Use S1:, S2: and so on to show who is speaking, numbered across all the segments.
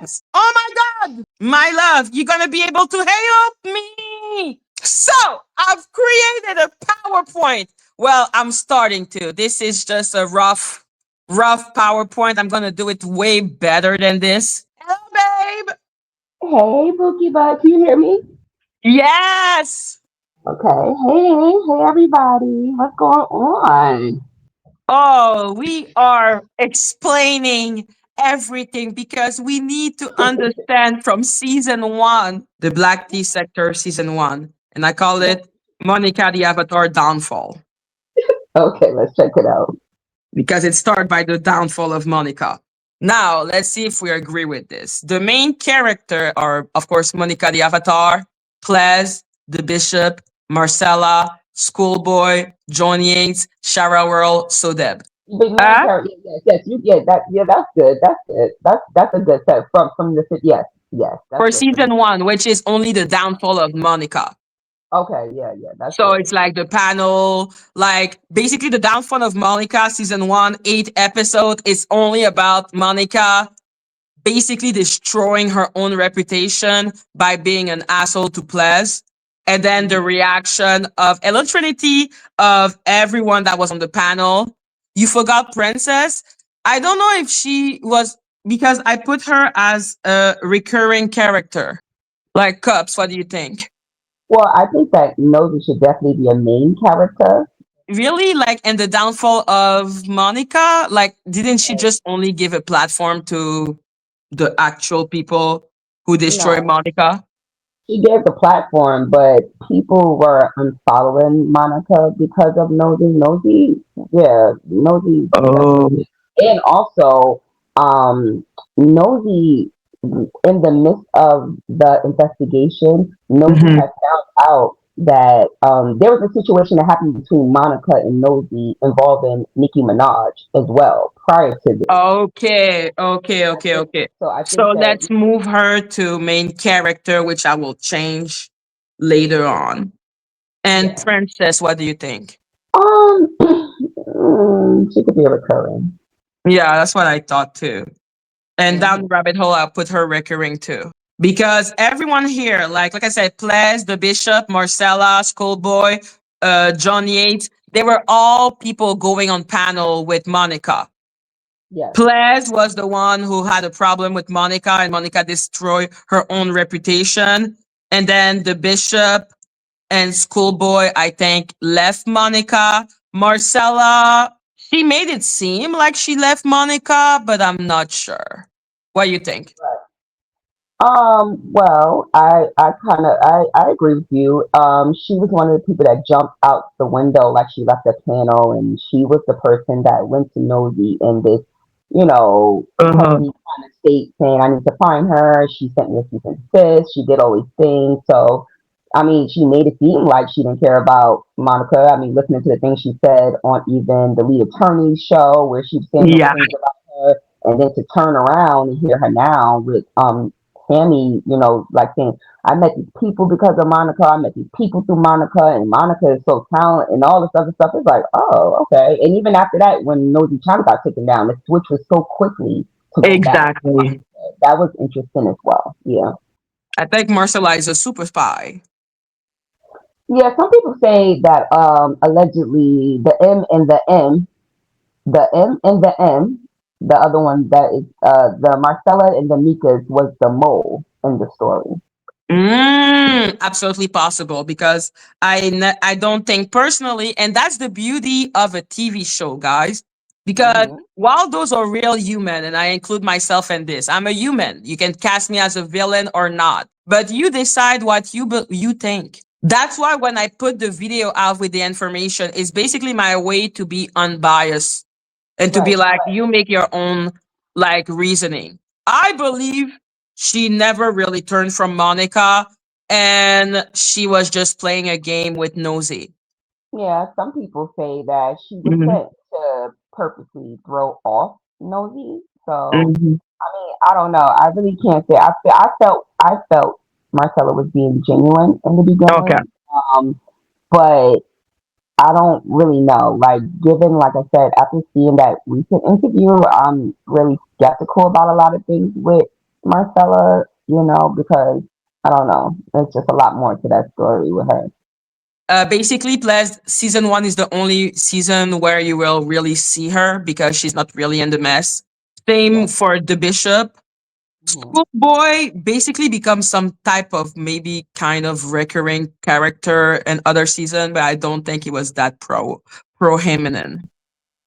S1: Yes. Oh my God. My love, you're going to be able to help me. So I've created a PowerPoint. Well, I'm starting to. This is just a rough PowerPoint. I'm going to do it way better than this. Hello, babe.
S2: Hey, Bookie Bud, can you hear me?
S1: Yes.
S2: Okay. Hey, everybody. What's going on?
S1: Oh, we are explaining everything because we need to understand from season one, the Black Tea Sector season one. And I call it Monica the Avatar Downfall
S2: Okay, let's check it out.
S1: because it started by the downfall of Monica. Now, let's see if we agree with this. The main character are, of course, Monica the Avatar, Plez, the Bishop, Marcella, Schoolboy, John Yates, Shara Whirl, Sodeb.
S2: Big main character. Yes, that's good. That's good. That's a good set from the yes, yes, that's
S1: For
S2: good for me.
S1: season one, which is only the downfall of Monica.
S2: Okay, yeah, that's
S1: So
S2: good.
S1: it's like the panel, like basically the downfall of Monica, season one, 8 episode is only about Monica basically destroying her own reputation by being an asshole to Plez. And then the
S2: Mhm.
S1: reaction of Ella Trinity, of everyone that was on the panel. You forgot Princess. I don't know if she was, because I put her as a recurring character. Like Cups, what do you think?
S2: Well, I think that Nosy should definitely be a main character.
S1: Really? Like, and the downfall of Monica? Like, didn't she just only give a platform to the actual people who destroyed
S2: No,
S1: Monica?
S2: she gave the platform, but people were unfollowing Monica because of Nosy. Nosy
S1: Oh.
S2: definitely. And also, um, Nosy, in the midst of the investigation, Nosy
S1: Mhm.
S2: had found out that there was a situation that happened between Monica and Nosy involving Nicki Minaj as well prior to this.
S1: Okay, okay,
S2: I
S1: okay,
S2: think
S1: okay.
S2: so. I
S1: So
S2: think that
S1: let's move her to main character, which I will change later on. And
S2: yeah.
S1: Princess, what do you think?
S2: She could be a recurring.
S1: Yeah, that's what I thought too. And down
S2: Hmm.
S1: the rabbit hole, I'll put her recurring too. Because everyone here, like I said, Plez, the Bishop, Marcella, Schoolboy, John Yates, they were all people going on panel with Monica.
S2: Yes.
S1: Plez was the one who had a problem with Monica, and Monica destroyed her own reputation. And then the Bishop and Schoolboy, I think, left Monica. Marcella, she made it seem like she left Monica, but I'm not sure. What do you think?
S2: Well, I kind of, I agree with you. She was one of the people that jumped out the window, like she left the panel, and she was the person that went to Nosy in this,
S1: Uh-huh.
S2: petty kind of state saying, I need to find her. She sent me a cease and desist. She did all these things. So, I mean, she made it seem like she didn't care about Monica. I mean, listening to the things she said on even the lead attorney's show, where she was saying those
S1: Yeah,
S2: things about her, and then to turn around and hear her now with Tammy, like saying, I met these people because of Monica. I met these people through Monica, and Monica is so talented, and all this other stuff. It's like, oh, okay. And even after that, when Nosy China got taken down, the switch was so quickly to go back.
S1: exactly.
S2: That was interesting as well. Yeah.
S1: I think Marcella is a super spy.
S2: Yeah, some people say that allegedly the M and the M, the other one that is the Marcella and the Mika's was the mole in the story.
S1: Absolutely possible because I don't think personally, and that's the beauty of a TV show, guys. Because
S2: Hmm.
S1: while those are real human, and I include myself in this, I'm a human. You can cast me as a villain or not, but you decide what you think. That's why when I put the video out with the information, it's basically my way to be unbiased and to be
S2: Right.
S1: like, you make your own like reasoning. I believe she never really turned from Monica and she was just playing a game with Nosy.
S2: Yeah, some people say that she was
S1: Mhm.
S2: sent to purposely throw off Nosy. So
S1: Mhm.
S2: I mean, I don't know. I really can't say. I felt Marcella was being genuine in the
S1: Okay.
S2: beginning. But I don't really know. Like, given, like I said, after seeing that recent interview, I'm really skeptical about a lot of things with Marcella, because I don't know. There's just a lot more to that story with her.
S1: Basically, plus season one is the only season where you will really see her because she's not really in the mess. Same
S2: Yeah.
S1: for the bishop.
S2: Hmm.
S1: Schoolboy basically becomes some type of maybe kind of recurring character in other season, but I don't think he was that prominent.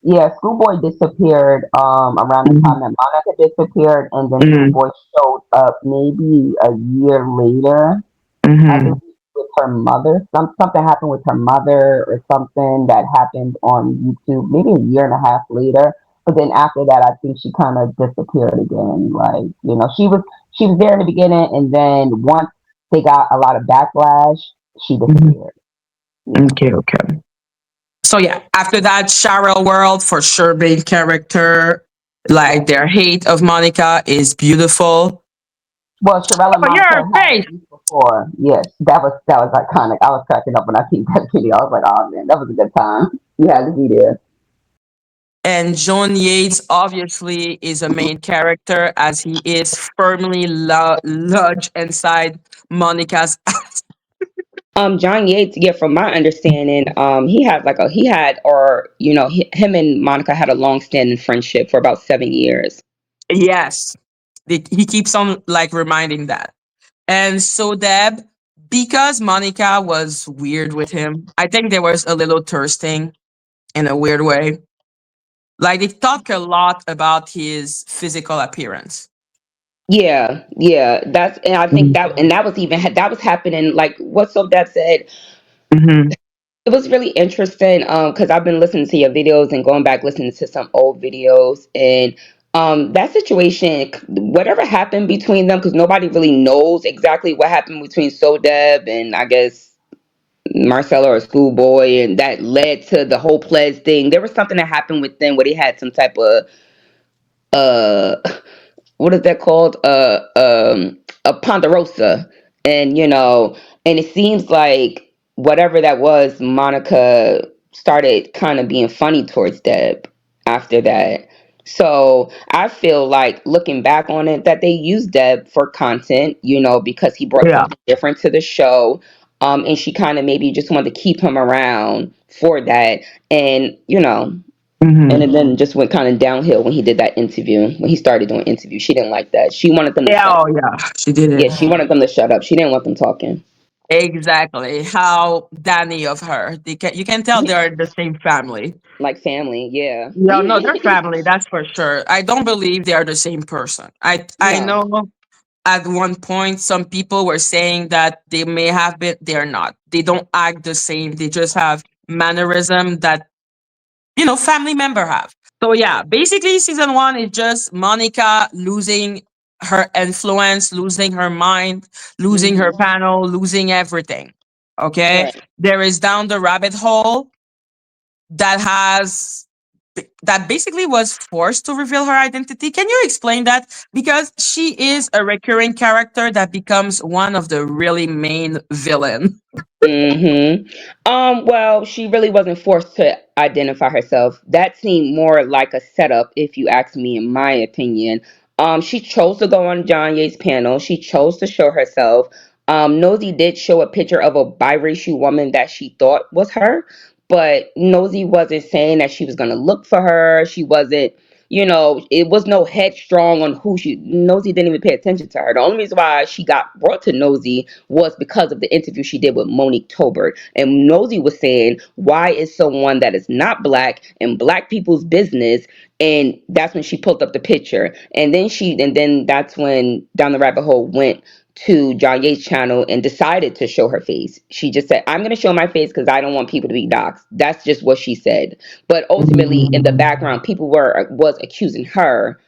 S2: Yeah, Schoolboy disappeared around the
S1: Mhm.
S2: time that Monica disappeared, and then
S1: Mhm.
S2: Schoolboy showed up maybe a year later. I believe
S1: Mhm.
S2: with her mother. Something happened with her mother or something that happened on YouTube maybe a year and a half later. But then after that, I think she kind of disappeared again. Like she was there in the beginning, and then once they got a lot of backlash, she
S1: Mhm.
S2: disappeared. Yeah.
S1: Okay, okay. So yeah, after that, Cheryl World for sure main character. Like
S2: Yes.
S1: their hate of Monica is beautiful.
S2: Well, Sherelle and
S1: Oh,
S2: Monica
S1: your
S2: had
S1: face.
S2: a beef before. Yes, that was iconic. I was cracking up when I seen that video. I was like, oh man, that was a good time. You had to be there.
S1: And John Yates obviously is a main character as he is firmly lodged inside Monica's.
S3: John Yates, yeah, from my understanding, he had, or him and Monica had a long-standing friendship for about 7 years.
S1: Yes, he keeps on like reminding that. And so Deb, because Monica was weird with him, I think there was a little thirsting in a weird way. Like they talk a lot about his physical appearance.
S3: Yeah, yeah, that's, and I think that was even that was happening. Like what so that said,
S1: Mm-hmm.
S3: it was really interesting. Because I've been listening to your videos and going back listening to some old videos, and that situation, whatever happened between them, because nobody really knows exactly what happened between Sodeb and I guess Marcella or Schoolboy, and that led to the whole pledge thing. There was something that happened with them where they had some type of uh what is that called? A ponderosa, and and it seems like whatever that was, Monica started kind of being funny towards Deb after that. So I feel like looking back on it, that they used Deb for content, because he brought
S1: Yeah.
S3: something different to the show. And she kind of maybe just wanted to keep him around for that. And, and
S1: Mm-hmm.
S3: it then just went kind of downhill when he did that interview. When he started doing interviews, she didn't like that. She wanted them to
S1: Yeah,
S3: shut.
S1: oh yeah, she did
S3: Yeah,
S1: it.
S3: she wanted them to shut up. She didn't want them talking.
S1: Exactly. How Danny of her. You can tell
S3: Yeah,
S1: they're the same family.
S3: like family. Yeah.
S1: Yeah, no, they're family, that's for sure. I don't believe they are the same person. I
S3: No.
S1: know at one point some people were saying that they may have been, they're not. They don't act the same. They just have mannerism that family member have. So yeah, basically season one is just Monica losing her influence, losing her mind, losing her
S3: Hmm.
S1: panel, losing everything. Okay.
S3: Right.
S1: There is down the rabbit hole that has that basically was forced to reveal her identity. Can you explain that? Because she is a recurring character that becomes one of the really main villain.
S3: Well, she really wasn't forced to identify herself. That seemed more like a setup, if you ask me, in my opinion. She chose to go on John Yates' panel. She chose to show herself. Nosy did show a picture of a biracial woman that she thought was her, but Nosy wasn't saying that she was going to look for her. She wasn't, it was no headstrong on who she. Nosy didn't even pay attention to her. The only reason why she got brought to Nosy was because of the interview she did with Monique Tolbert. And Nosy was saying, why is someone that is not black in black people's business? And that's when she pulled up the picture. And then that's when Down the Rabbit Hole went to John Yates' channel and decided to show her face. She just said, I'm going to show my face because I don't want people to be doxxed. That's just what she said. But ultimately, in the background, people was accusing her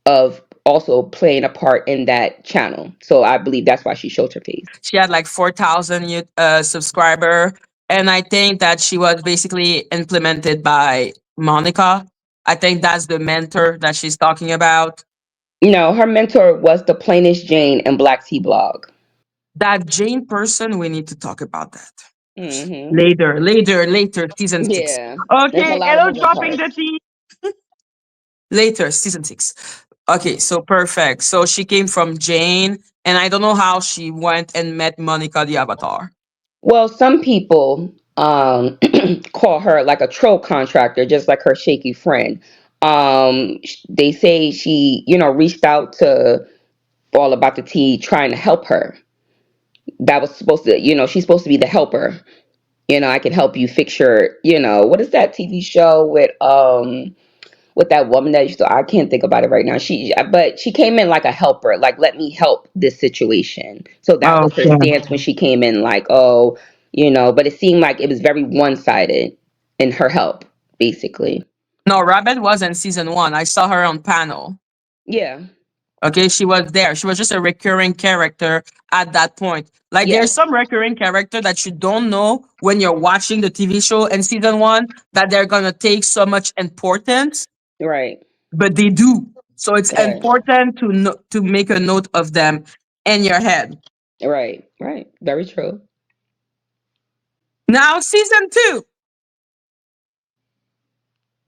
S3: of also playing a part in that channel. So I believe that's why she showed her face.
S1: She had like 4,000 subscriber, and I think that she was basically implemented by Monica. I think that's the mentor that she's talking about.
S3: No, her mentor was the plainest Jane and Black Tea blog.
S1: That Jane person, we need to talk about that
S3: Hmm.
S1: later, season six.
S3: Yeah, there's a
S1: Okay,
S3: lot of
S1: hello,
S3: moving
S1: dropping the
S3: parts.
S1: tea. Later, season six. Okay, so perfect. So she came from Jane, and I don't know how she went and met Monica the Avatar.
S3: Well, some people call her like a troll contractor, just like her shaky friend. They say she, reached out to All About the Tea trying to help her. That was supposed to, she's supposed to be the helper. I can help you fix your, what is that TV show with that woman that used to, I can't think about it right now. But she came in like a helper, like let me help this situation. So that was her
S1: Okay.
S3: stance when she came in, like, oh, but it seemed like it was very one-sided in her help, basically.
S1: No, Rabbit was in season one. I saw her on panel.
S3: Yeah.
S1: Okay, she was there. She was just a recurring character at that point. Like
S3: Yeah.
S1: there's some recurring character that you don't know when you're watching the TV show in season one that they're gonna take so much importance,
S3: Right.
S1: but they do. So it's
S3: Right.
S1: important to make a note of them in your head.
S3: Right. Right. Very true.
S1: Now season two,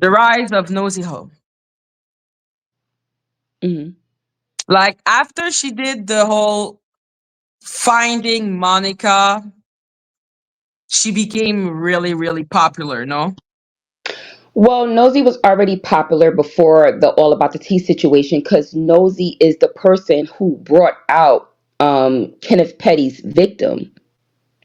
S1: the rise of Nosy Ho.
S3: Hmm.
S1: Like after she did the whole finding Monica, she became really, really popular, no?
S3: Well, Nosy was already popular before the All About the Tea situation because Nosy is the person who brought out Kenneth Petty's victim,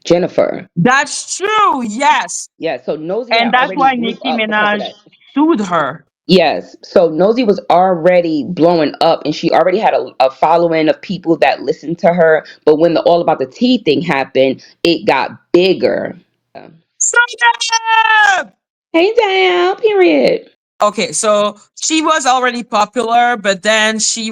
S3: Jennifer.
S1: That's true, yes.
S3: Yeah, so Nosy
S1: And
S3: had
S1: that's
S3: already
S1: why
S3: blew
S1: Nicki
S3: up because of
S1: Minaj
S3: that.
S1: sued her.
S3: Yes, so Nosy was already blowing up and she already had a following of people that listened to her. But when the All About the Tea thing happened, it got bigger. Yeah.
S1: Suck.
S3: Hey, damn, period.
S1: Okay, so she was already popular, but then she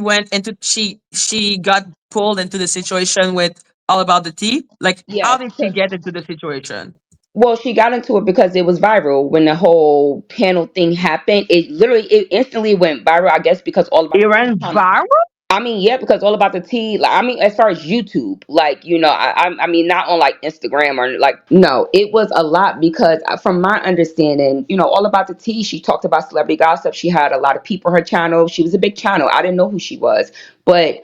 S1: got pulled into the situation with All About the Tea. Like, how
S3: Yes,
S1: did she
S3: 'cause
S1: get into the situation?
S3: well, she got into it because it was viral when the whole panel thing happened. It instantly went viral, I guess, because all about
S1: It
S3: the tea
S1: ran
S3: was
S1: viral.
S3: I mean, yeah, because all about the tea, like, I mean, as far as YouTube, like, I mean, not on like Instagram or like, no, it was a lot because from my understanding, all about the tea, she talked about celebrity gossip. She had a lot of people on her channel. She was a big channel. I didn't know who she was, but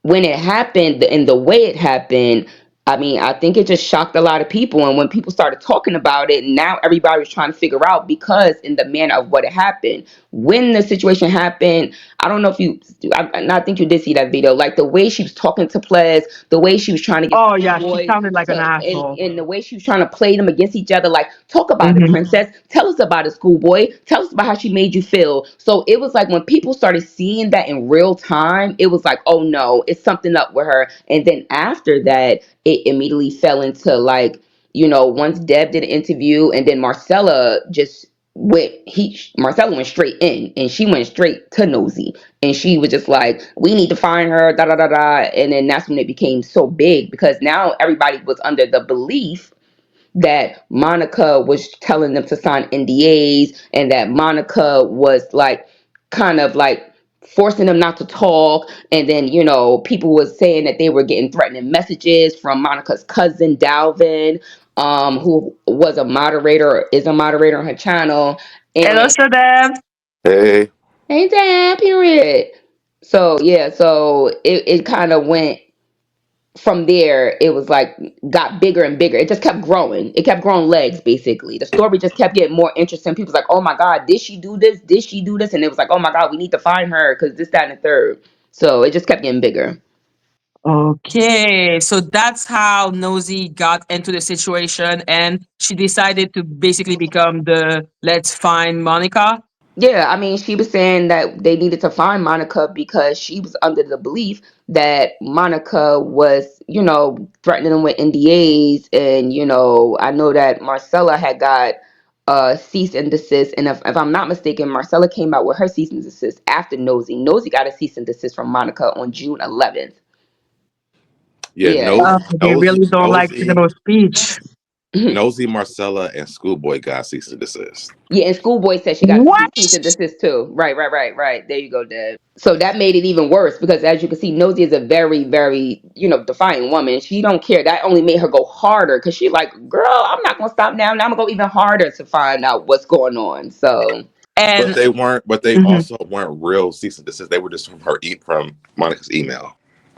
S3: when it happened and the way it happened, I mean, I think it just shocked a lot of people. And when people started talking about it, now everybody was trying to figure out because in the manner of what it happened. When the situation happened, I don't know if I think you did see that video. Like the way she was talking to players, the way she was trying to get
S1: Oh yeah, she
S3: schoolboys
S1: sounded like an asshole.
S3: and the way she was trying to play them against each other. Like, talk about it,
S1: Hmm.
S3: princess. Tell us about it, schoolboy. Tell us about how she made you feel. So it was like when people started seeing that in real time, it was like, oh no, it's something up with her. And then after that, it immediately fell into like, once Deb did an interview and then Marcella went straight in and she went straight to Nosy and she was just like, we need to find her, da da da da. And then that's when it became so big because now everybody was under the belief that Monica was telling them to sign NDAs and that Monica was like kind of like forcing them not to talk. And then, people was saying that they were getting threatening messages from Monica's cousin Dalvin, who was a moderator or is a moderator on her channel.
S1: Hello,
S3: And
S1: Shadab.
S4: Hey,
S3: hey, Dad, period. So yeah, so it kind of went from there. It was like got bigger and bigger. It just kept growing. It kept growing legs, basically. The story just kept getting more interesting. People's like, oh my god, did she do this? Did she do this? And it was like, oh my god, we need to find her because this, that, and the third. So it just kept getting bigger.
S1: Okay, so that's how Nosy got into the situation, and she decided to basically become the Let's Find Monica.
S3: Yeah, I mean, she was saying that they needed to find Monica because she was under the belief that Monica was, threatening them with NDAs. And, I know that Marcella had got cease and desist. And if I'm not mistaken, Marcella came out with her cease and desist after Nosy. Nosy got a cease and desist from Monica on June 11th.
S4: yeah,
S3: Yeah.
S1: They really don't like freedom of speech.
S4: Nosy, Marcella, and Schoolboy got cease and desist.
S3: Yeah, and Schoolboy said she got
S1: What?
S3: cease and desist too. Right, right, right, right. There you go, Deb. So that made it even worse because as you can see, Nosy is a very, very, defiant woman. She don't care. That only made her go harder because she like, girl, I'm not gonna stop now. Now I'm gonna go even harder to find out what's going on. So
S1: And
S4: But they weren't. But they
S1: mhm,
S4: also weren't real cease and desist. They were just from from Monica's email.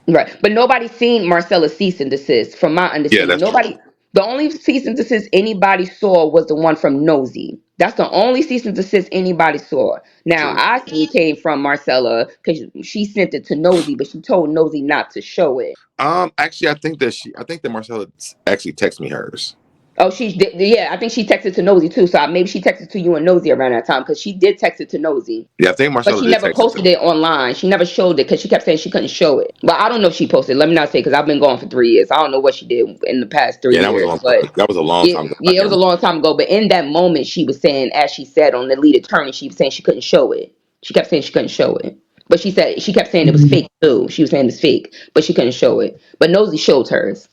S3: Right. But nobody's seen Marcella's cease and desist, from my
S4: Yeah,
S3: understanding.
S4: that's true.
S3: Nobody, the only cease and desist anybody saw was the one from Nosy. That's the only cease and desist anybody saw. Now,
S4: True.
S3: I see it came from Marcella because she sent it to Nosy, but she told Nosy not to show it.
S4: Actually, I think that Marcella actually texted me hers.
S3: Oh, yeah, I think she texted to Nosy too. So maybe she texted to you and Nosy around that time because she did text it to Nosy.
S4: Yeah, I think
S3: But
S4: Marcella
S3: she
S4: did
S3: never
S4: text it to
S3: posted
S4: me.
S3: it online. She never showed it because she kept saying she couldn't show it. But I don't know if she posted. Let me not say because I've been gone for 3 years. I don't know what she did in the past three
S4: Yeah, that was a
S3: years.
S4: long
S3: But
S4: time. That was a long
S3: yeah,
S4: time ago. I
S3: yeah, it was a
S4: can't
S3: long time ago. But in that moment, she was saying, as she said on the lead attorney, she was saying she couldn't show it. She kept saying she couldn't show it. But she kept saying it was
S1: mhm.
S3: fake too. She was saying it's fake, but she couldn't show it. But Nosy showed hers.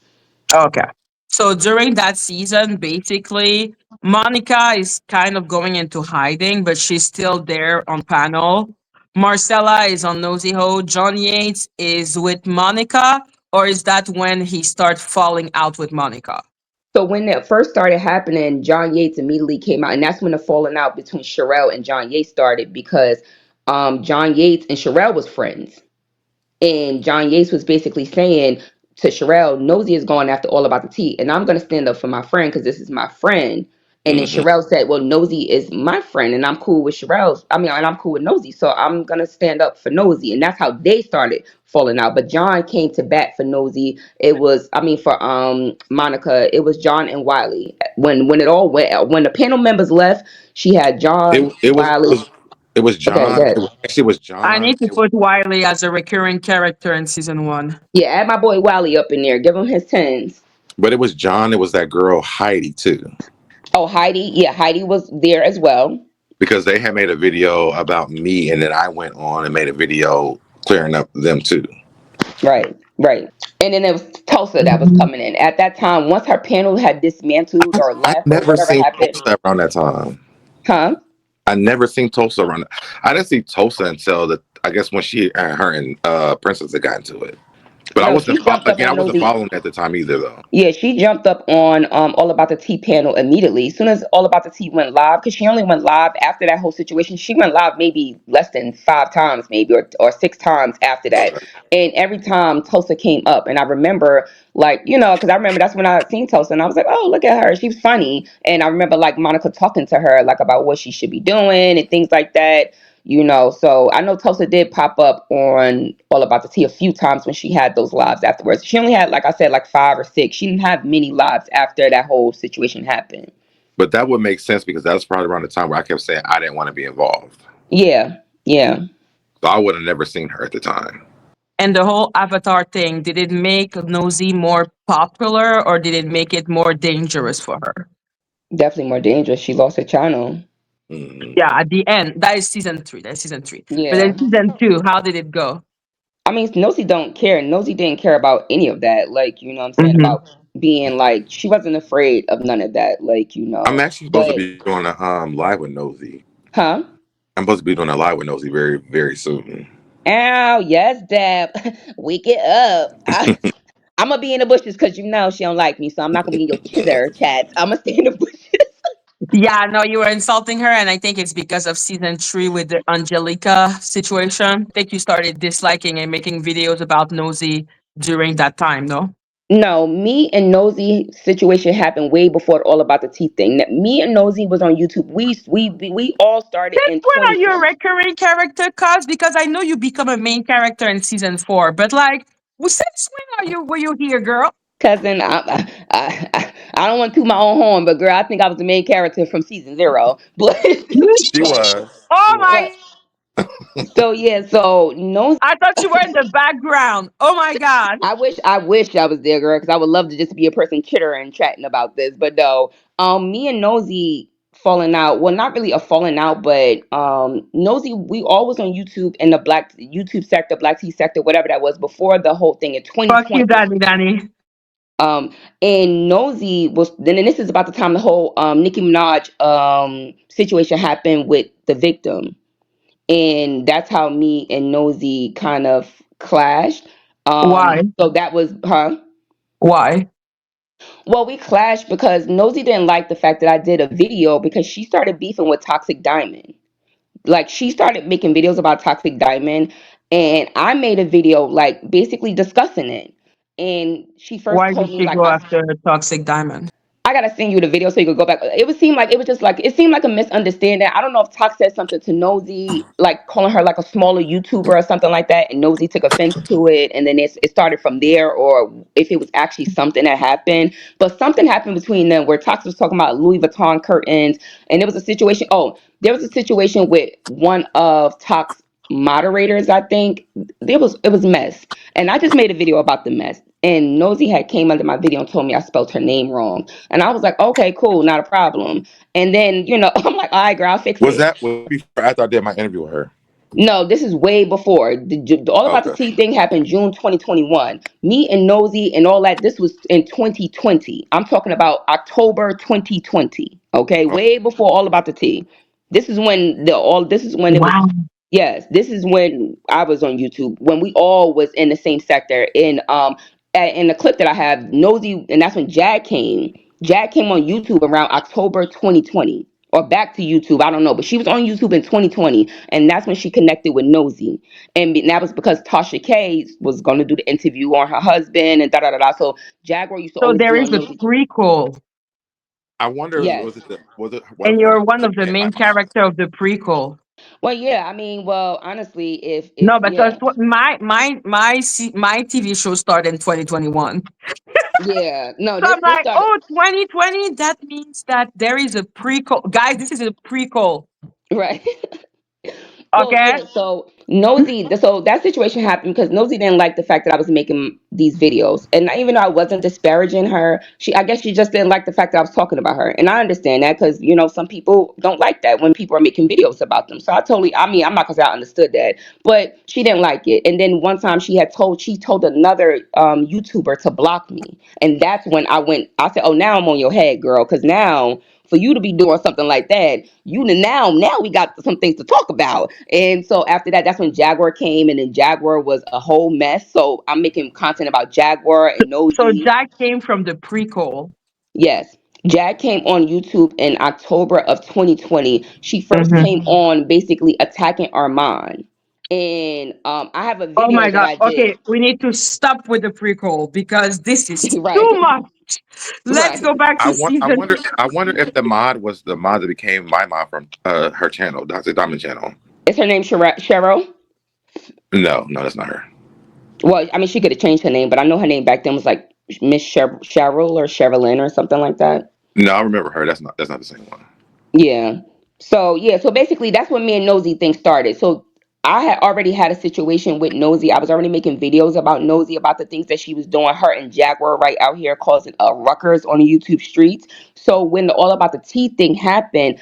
S1: Okay. So during that season, basically, Monica is kind of going into hiding, but she's still there on panel. Marcella is on Nosy Ho. John Yates is with Monica, or is that when he starts falling out with Monica?
S3: So when that first started happening, John Yates immediately came out, and that's when the falling out between Sherelle and John Yates started because John Yates and Sherelle was friends. And John Yates was basically saying to Sherelle, Nosy is going after all about the tea, and I'm going to stand up for my friend because this is my friend. And then
S4: hmm
S3: Sherelle said, well, Nosy is my friend, and I'm cool with Sherelle's. I mean, and I'm cool with Nosy, so I'm going to stand up for Nosy. And that's how they started falling out. But John came to bat for Nosy. It was, I mean, for Monica, it was John and Wiley. When it all went, when the panel members left, she had John,
S4: It it was it
S3: Wiley.
S4: was it was
S3: Okay,
S4: John.
S3: good.
S4: Actually, it was
S1: I
S4: John.
S1: need to put Wiley as a recurring character in season one.
S3: Yeah, add my boy Wiley up in there. Give him his tens.
S4: But it was John. It was that girl Heidi too,
S3: Oh, Heidi. Yeah, Heidi was there as well.
S4: because they had made a video about me, and then I went on and made a video clearing up them too.
S3: Right, right. And then there was Tulsa that was
S1: Mhm.
S3: coming in. At that time, once her panel had dismantled or
S4: I
S3: left or
S4: never
S3: whatever
S4: seen
S3: happened,
S4: Tulsa around that time.
S3: huh?
S4: I never seen Tulsa around. I didn't see Tulsa until I guess when her and Princess had got into it. But I
S3: No,
S4: wasn't
S3: she jumped up
S4: again. I
S3: on
S4: wasn't
S3: Nosy.
S4: following at the time either, though.
S3: Yeah, she jumped up on All About the Tea panel immediately. As soon as All About the Tea went live, because she only went live after that whole situation. She went live maybe less than 5 times, maybe or 6 times after that.
S4: Okay.
S3: And every time Tulsa came up, and I remember like because I remember that's when I seen Tulsa, and I was like, oh look at her, she's funny. And I remember like Monica talking to her like about what she should be doing and things like that. So I know Tulsa did pop up on All About the Tea a few times when she had those lives afterwards. She only had, like I said, like 5 or 6. She didn't have many lives after that whole situation happened.
S4: But that would make sense because that was probably around the time where I kept saying I didn't want to be involved.
S3: Yeah, yeah.
S4: So I would have never seen her at the time.
S1: And the whole Avatar thing, did it make Nosy more popular or did it make it more dangerous for her?
S3: Definitely more dangerous. She lost her channel.
S4: hmm
S1: Yeah, at the end, that is season three. That's season three. But then
S3: Yeah.
S1: season two, how did it go?
S3: I mean, Nosy don't care. Nosy didn't care about any of that. Like, what I'm saying
S1: Hmm.
S3: about being like, she wasn't afraid of none of that. Like,
S4: I'm actually supposed to
S3: but,
S4: be doing a live with Nosy.
S3: huh?
S4: I'm supposed to be doing a live with Nosy very very soon.
S3: Ow, yes, Deb. Wake it up. I'm gonna be in the bushes because she don't like me, so I'm not gonna be in your chitter chats. I'm gonna stay in the bushes.
S1: Yeah, no, you were insulting her, and I think it's because of season three with the Angelica situation. I think you started disliking and making videos about Nosy during that time, no?
S3: No, me and Nosy situation happened way before All About the Teeth thing. Me and Nosy was on YouTube. We all started
S1: Since
S3: in
S1: when are you a
S3: 2020.
S1: recurring character, cuz? Because I know you become a main character in season four, but like, since when are you were you here, girl?
S3: Cousin, I don't want to toot my own horn, but girl, I think I was the main character from season 0. But
S4: She was.
S1: Oh
S4: She was.
S1: my!
S3: but so yeah, so Nosy.
S1: I thought you were in the background. Oh my god!
S3: I wish I was there, girl, because I would love to just be a person chittering and chatting about this. But no, me and Nosy falling out. Well, not really a falling out, but Nosy, we always on YouTube in the Black YouTube sector, Black Tea sector, whatever that was before the whole thing in
S1: Fuck you,
S3: 2020.
S1: Danny.
S3: And Nosy was then, and this is about the time the whole Nicki Minaj situation happened with the victim, and that's how me and Nosy kind of clashed.
S1: Why?
S3: So that was, huh?
S1: Why?
S3: Well, we clashed because Nosy didn't like the fact that I did a video because she started beefing with Toxic Diamond. like she started making videos about Toxic Diamond, and I made a video like basically discussing it. And she first
S1: Why
S3: told
S1: did
S3: me
S1: she
S3: like
S1: go after Toxic Diamond?
S3: I gotta send you the video so you could go back. It would seem like it was just like it seemed like a misunderstanding. I don't know if Talk said something to Nosy, like calling her like a smaller YouTuber or something like that, and Nosy took offense to it, and then it started from there, or if it was actually something that happened. But something happened between them where Tox was talking about Louis Vuitton curtains, and there was a situation. Oh, there was a situation with one of Tox moderators. I think it was a mess, and I just made a video about the mess. And Nosy had came under my video and told me I spelled her name wrong. And I was like, okay, cool, not a problem. And then, I'm like, all right, girl, I'll fix
S4: Was
S3: it.
S4: that before after I did my interview with her?
S3: No, this is way before. All About the
S4: Okay.
S3: Tea thing happened June 2021. Me and Nosy and all that, this was in 2020. I'm talking about October 2020. Okay,
S4: Oh,
S3: way before All About the Tea. This is when it was.
S1: Wow.
S3: Yes, this is when I was on YouTube, when we all was in the same sector. In the clip that I have, Nosy, and that's when Jag came. Jag came on YouTube around October 2020, or back to YouTube. I don't know, but she was on YouTube in 2020, and that's when she connected with Nosy, and that was because Tasha K was going to do the interview on her husband and da da da da. So Jaguar used to
S1: So
S3: always
S1: there
S3: be
S1: is
S3: on
S1: a
S3: Nosy.
S1: prequel,
S4: I wonder,
S3: Yes.
S4: was it one
S1: and
S4: of her
S1: you're
S4: moms
S1: one
S4: that
S1: of the
S4: became my
S1: main
S4: mom?
S1: character of the prequel.
S3: Well, yeah. I mean, well, honestly, if
S1: No, because
S3: yeah.
S1: my TV show started in 2021.
S3: Yeah, no,
S1: So I'm
S3: this
S1: like,
S3: started
S1: oh, 2020. That means that there is a prequel, guys. This is a prequel.
S3: right. Well,
S1: Okay.
S3: yeah, so Nosy, so that situation happened because Nosy didn't like the fact that I was making these videos. And even though I wasn't disparaging her, I guess she just didn't like the fact that I was talking about her. And I understand that because, some people don't like that when people are making videos about them. So I'm not gonna say I understood that, but she didn't like it. And then one time she told another YouTuber to block me. And that's when I said, oh, now I'm on your head, girl, because now for you to be doing something like that, now we got some things to talk about. And so after that, that's when Jaguar came, and then Jaguar was a whole mess. So I'm making content about Jaguar and
S1: So
S3: Nosy.
S1: Jack came from the prequel.
S3: Yes. Jag came on YouTube in October of 2020. She first
S1: Mhm.
S3: came on basically attacking Armand. And I have a
S1: Oh
S3: video
S1: my
S3: that
S1: God.
S3: I
S1: Okay,
S3: did.
S1: we need to stop with the prequel because this is
S3: Right.
S1: too much. Let's
S3: Right.
S1: go back to season.
S4: I wonder if the mod was the mod that became my mod from her channel, Dr. Diamond channel.
S3: Is her name Cheryl?
S4: No, no, that's not her.
S3: Well, I mean, she could have changed her name, but I know her name back then was like Miss Cheryl or Sherilyn or something like that.
S4: No, I remember her. That's not the same one.
S3: Yeah. So basically that's when me and Nosy thing started. So I had already had a situation with Nosy. I was already making videos about Nosy, about the things that she was doing, her and Jaguar right out here causing ruckers on the YouTube streets. So when the All About the Tea thing happened,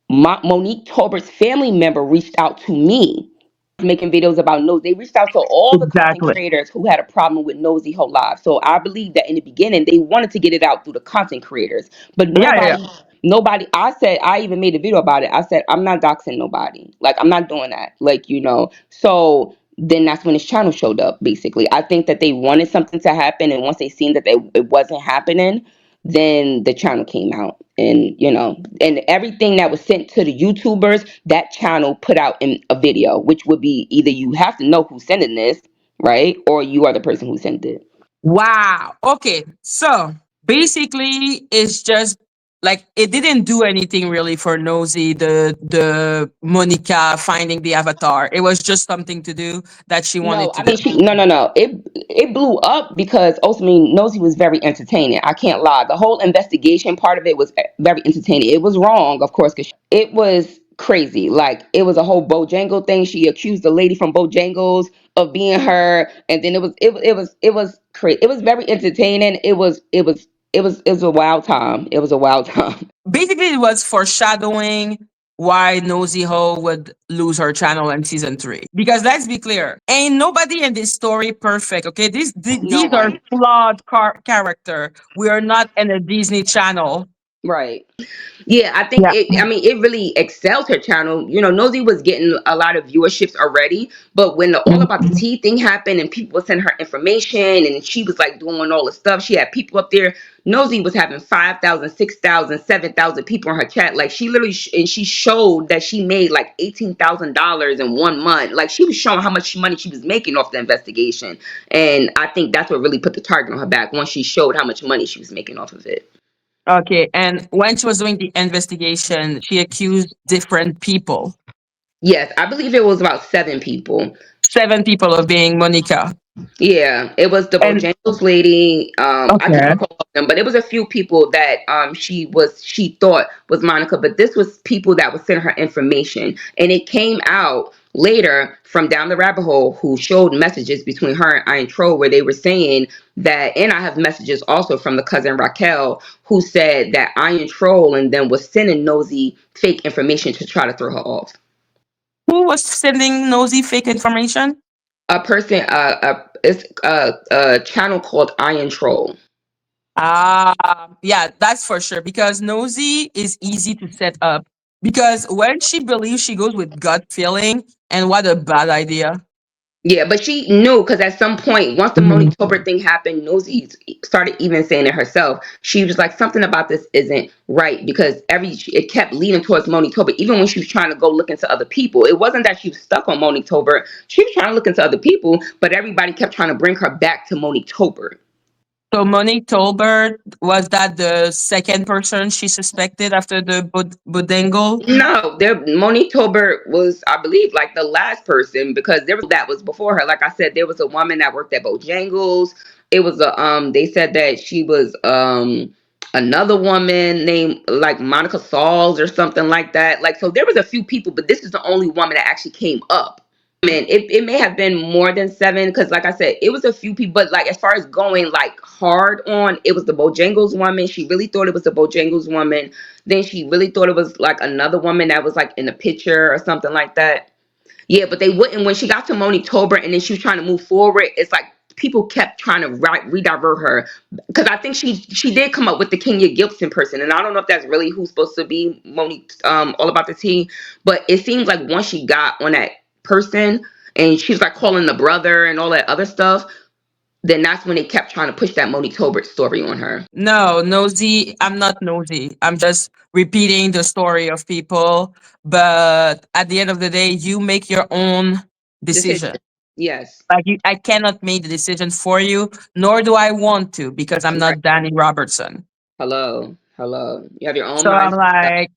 S3: Monique Tolbert's family member reached out to me making videos about Nosy. They reached out to all the content
S1: Exactly.
S3: creators who had a problem with Nosy whole lives. So I believe that in the beginning they wanted to get it out through the content creators, but
S1: Yeah, yeah, yeah.
S3: nobody. I even made a video about it. I said I'm not doxing nobody. Like I'm not doing that. So then that's when his channel showed up. Basically, I think that they wanted something to happen, and once they seen that it wasn't happening, then the channel came out, and everything that was sent to the YouTubers, that channel put out in a video, which would be either you have to know who's sending this, right, or you are the person who sent it.
S1: Wow. Okay. So basically, it's just like it didn't do anything really for Nosy, the Monica finding the avatar. It was just something to do that she
S3: No,
S1: wanted to
S3: I mean
S1: do.
S3: she no. It blew up because ultimately Nosy was very entertaining. I can't lie. The whole investigation part of it was very entertaining. It was wrong, of course, because it was crazy. Like it was a whole Bojangle thing. She accused the lady from Bojangles of being her, and then it was crazy. It was very entertaining. It was a wild time. It was a wild time.
S1: Basically, it was foreshadowing why Nosy Ho would lose her channel in season 3. Because let's be clear, ain't nobody in this story perfect. Okay,
S3: No
S1: these are
S3: one.
S1: flawed character. We are not in a Disney channel.
S3: Right. Yeah, I think
S1: Yeah.
S3: it. I mean, it really excels her channel. You know, Nosy was getting a lot of viewerships already, but when the All About the Tea thing happened and people would send her information and she was like doing all the stuff, she had people up there. Nosy was having 5,000, 6,000, 7,000 people in her chat. Like she literally, and she showed that she made like $18,000 in 1 month. Like she was showing how much money she was making off the investigation, and I think that's what really put the target on her back once she showed how much money she was making off of it.
S1: Okay. And when she was doing the investigation, she accused different people,
S3: Yes, I believe it was about 7 people.
S1: 7 people of being Monica.
S3: Yeah, it was the
S1: And
S3: Bojangles lady. I can't
S1: okay.
S3: recall them, but it was a few people that she thought was Monica, but this was people that would send her information, and it came out later from down the rabbit hole who showed messages between her and Iron Troll where they were saying that, and I have messages also from the cousin Raquel who said that Iron Troll and then was sending Nosy fake information to try to throw her off.
S1: Who was sending nosy fake information?
S3: A person, it's a channel called Iron Troll.
S1: Yeah, that's for sure. Because nosy is easy to set up. Because when she believes, she goes with gut feeling, and what a bad idea.
S3: Yeah, but she knew because at some point, once the Monique Tolbert thing happened, Nosy started even saying it herself. She was like, something about this isn't right because it kept leading towards Monique Tolbert. Even when she was trying to go look into other people, it wasn't that she was stuck on Monique Tolbert. She was trying to look into other people, but everybody kept trying to bring her back to Monique Tolbert.
S1: So Monique Tolbert, was that the second person she suspected after the Budengo?
S3: No, Monique Tolbert was, I believe, like the last person because there was that was before her. Like I said, there was a woman that worked at Bojangles. It was a they said that she was another woman named like Monica Sauls or something like that. Like so there was a few people, but this is the only woman that actually came up. I mean, it may have been more than 7 because, like I said, it was a few people. But like as far as going like hard on, it was the Bojangles woman. She really thought it was the Bojangles woman. Then she really thought it was like another woman that was like in a picture or something like that. Yeah, but they wouldn't. When she got to Monique Tolbert and then she was trying to move forward, it's like people kept trying to redivert her because I think she did come up with the Kenya Gibson person, and I don't know if that's really who's supposed to be Monique All About the Tea, but it seems like once she got on that person and she was like calling the brother and all that other stuff, then that's when they kept trying to push that Monique Tolbert story on her.
S1: No, nosy. I'm not nosy. I'm just repeating the story of people. But at the end of the day, you make your own
S3: Decision.
S1: decision.
S3: Yes.
S1: Like I cannot make the decision for you, nor do I want to, because I'm not
S3: Right.
S1: Dani Robertson.
S3: Hello. Hello. You have your own
S1: So I'm
S3: mind.
S1: like,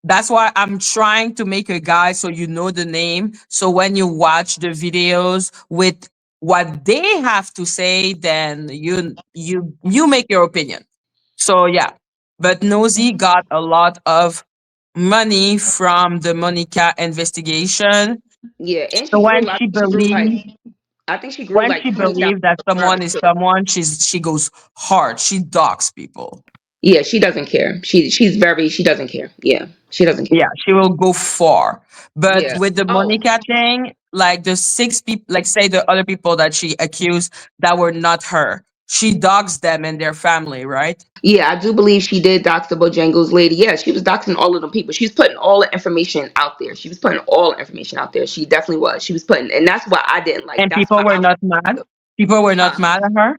S1: that's why I'm trying to make a guide so you know the name. So when you watch the videos with what they have to say, then you make your opinion. So yeah. But Nosy got a lot of money from the Monica investigation.
S3: Yeah, and
S1: So
S3: she grew like she grew like I think she grew
S1: when
S3: like
S1: she
S3: 20,000
S1: believes that someone is
S3: subscribers.
S1: someone, she goes hard. She dogs people.
S3: Yeah, she doesn't care. She doesn't care. Yeah, she doesn't care.
S1: Yeah, she will go far. But
S3: Yeah.
S1: with the
S3: Oh,
S1: Monica thing, like the 6 people, like say the other people that she accused that were not her, she dogs them and their family, right?
S3: yeah, I do believe she did dox the Bojangles lady. Yeah, she was doxing all of them people. She's putting all the information out there. She was putting all the information out there. She definitely was. She was putting, and that's why I didn't like.
S1: And
S3: That's why
S1: people were
S3: I
S1: not mad. People were not
S3: was.
S1: mad at her.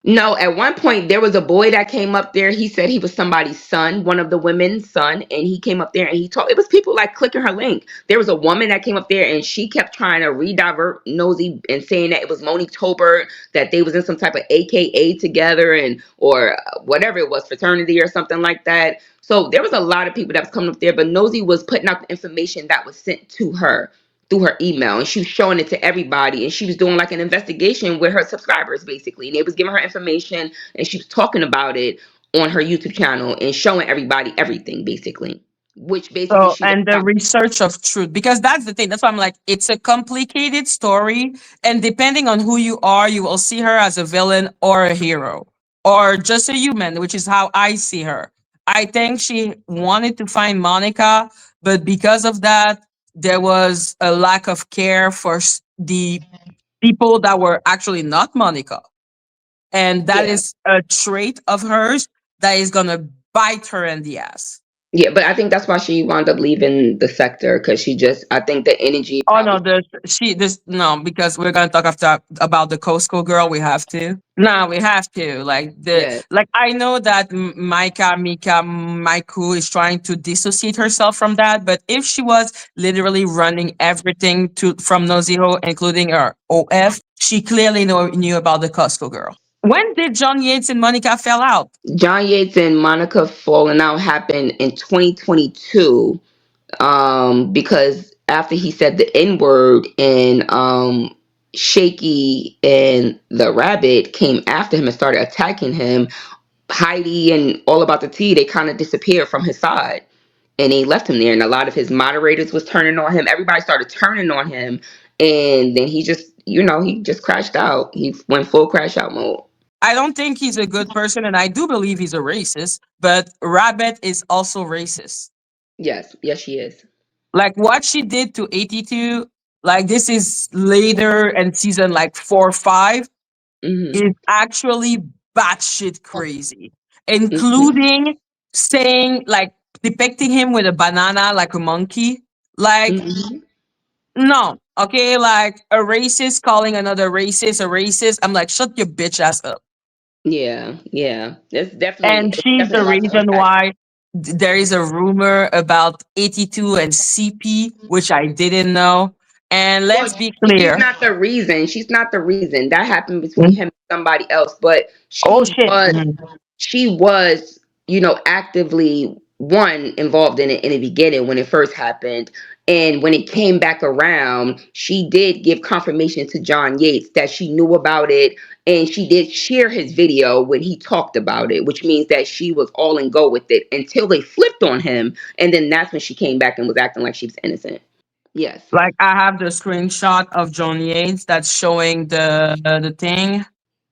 S3: No, at one point there was a boy that came up there. He said he was somebody's son, one of the women's son, and he came up there and he told it was people like clicking her link. There was a woman that came up there and she kept trying to redivert Nosy and saying that it was Monique Tolbert, that they was in some type of AKA together and or whatever it was, fraternity or something like that. So there was a lot of people that was coming up there, but Nosy was putting out the information that was sent to her through her email and she was showing it to everybody and she was doing like an investigation with her subscribers basically and they was giving her information and she was talking about it on her YouTube channel and showing everybody everything basically, which basically
S1: So,
S3: she's
S1: and the
S3: about.
S1: research of truth, because that's the thing. That's why I'm like, it's a complicated story. And depending on who you are, you will see her as a villain or a hero or just a human, which is how I see her. I think she wanted to find Monica, but because of that, there was a lack of care for the people that were actually not Monica. And that
S3: Yeah.
S1: is a trait of hers that is going to bite her in the ass.
S3: Yeah, but I think that's why she wound up leaving the sector, because I think the energy
S1: Oh no,
S3: probably.
S1: this no, because we're gonna talk after about the Costco girl. We have to. No, we have to.
S3: Yeah.
S1: Like I know that Maiku is trying to dissociate herself from that, but if she was literally running everything to from No Zero, including her OF, she clearly knew about the Costco girl. When did John Yates and Monica fell out?
S3: John Yates and Monica falling out happened in 2022, because after he said the N word, and Shaky and the Rabbit came after him and started attacking him, Heidi and All About the Tea, they kind of disappeared from his side, and they left him there. And a lot of his moderators was turning on him. Everybody started turning on him, and then he just, he just crashed out. He went full crash out mode.
S1: I don't think he's a good person, and I do believe he's a racist. But Rabbit is also racist.
S3: Yes, yes, she is.
S1: Like what she did to 82, like this is later in season like 4 or 5,
S3: Hmm.
S1: is actually batshit crazy,
S3: Hmm.
S1: including saying like depicting him with a banana like a monkey. Like,
S3: Hmm.
S1: no, okay, like a racist calling another racist a racist. I'm like, shut your bitch ass up.
S3: Yeah, yeah.
S1: And
S3: It's
S1: she's
S3: definitely
S1: the
S3: a lot to
S1: reason
S3: unpack.
S1: why there is a rumor about 82 and CP, which I didn't know. And
S3: Well,
S1: let's be
S3: she's
S1: clear.
S3: not the reason. She's not the reason. That happened between
S1: Mm.
S3: him and somebody else. But
S1: Oh shit. Mm.
S3: she was, actively one involved in it in the beginning when it first happened. And when it came back around, she did give confirmation to John Yates that she knew about it. And she did share his video when he talked about it, which means that she was all in go with it until they flipped on him. And then that's when she came back and was acting like she was innocent. Yes.
S1: Like I have the screenshot of John Yates that's showing the thing.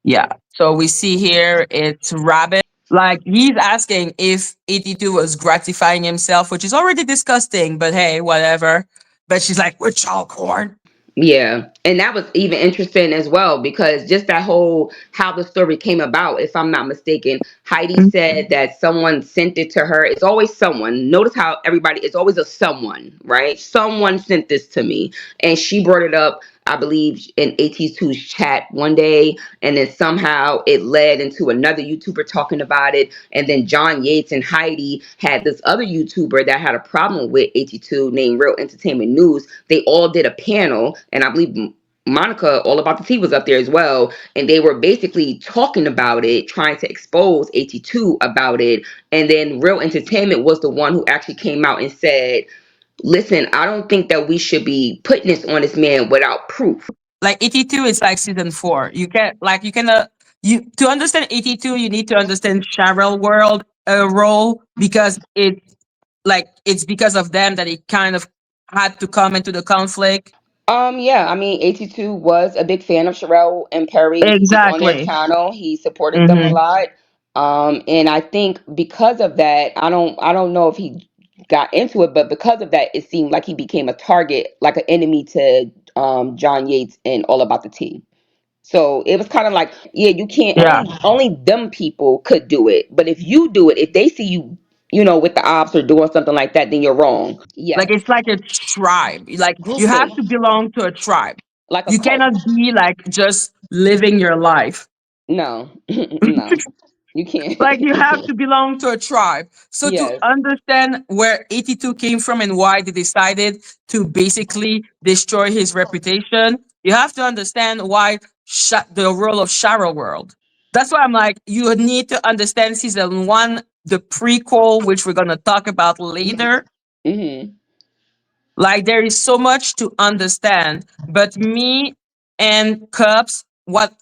S1: Yeah. So we see here it's Rabbit. Like he's asking if 82 was gratifying himself, which is already disgusting, but hey, whatever. But she's like, with chalk.
S3: Yeah, and that was even interesting as well, because just that whole how the story came about, if I'm not mistaken, Heidi said that someone sent it to her. It's always someone. Notice how everybody, it's always a someone, right? Someone sent this to me, and she brought it up, I believe, in AT2's chat one day, and then somehow it led into another YouTuber talking about it, and then John Yates and Heidi had this other YouTuber that had a problem with AT2 named Real Entertainment News. They all did a panel, and I believe Monica, All About the Tea, was up there as well, and they were basically talking about it, trying to expose AT2 about it. And then Real Entertainment was the one who actually came out and said, listen, I don't think that we should be putting this on this man without proof.
S1: Like 82 is like season 4. You cannot you to understand 82, you need to understand Cheryl World role, because it's because of them that it kind of had to come into the conflict.
S3: Yeah, I mean, AT2 was a big fan of Sherelle and Perry. He was on their
S1: Exactly.
S3: channel. He supported them a
S1: Hmm.
S3: lot. And I think because of that, I don't know if he got into it, but because of that, it seemed like he became a target, like an enemy to John Yates and All About the Tea. So it was kind of like, yeah, you can't,
S1: Yeah.
S3: only them people could do it. But if you do it, if they see you, with the ops or doing something like that, then you're wrong.
S1: Like
S3: Yes.
S1: it's like a tribe. Like you have
S3: Grouping,
S1: to belong to a tribe.
S3: like a
S1: You
S3: cult.
S1: cannot be like just living your life.
S3: No, no, you can't.
S1: Like you
S3: You
S1: have
S3: can't.
S1: to belong to a tribe. So to
S3: Yes.
S1: understand where 82 came from and why they decided to basically destroy his reputation, you have to understand why the role of Shadow World. That's why I'm like, you need to understand season 1, the prequel, which we're gonna talk about later.
S3: Hmm.
S1: Like there is so much to understand. But me and Cups, what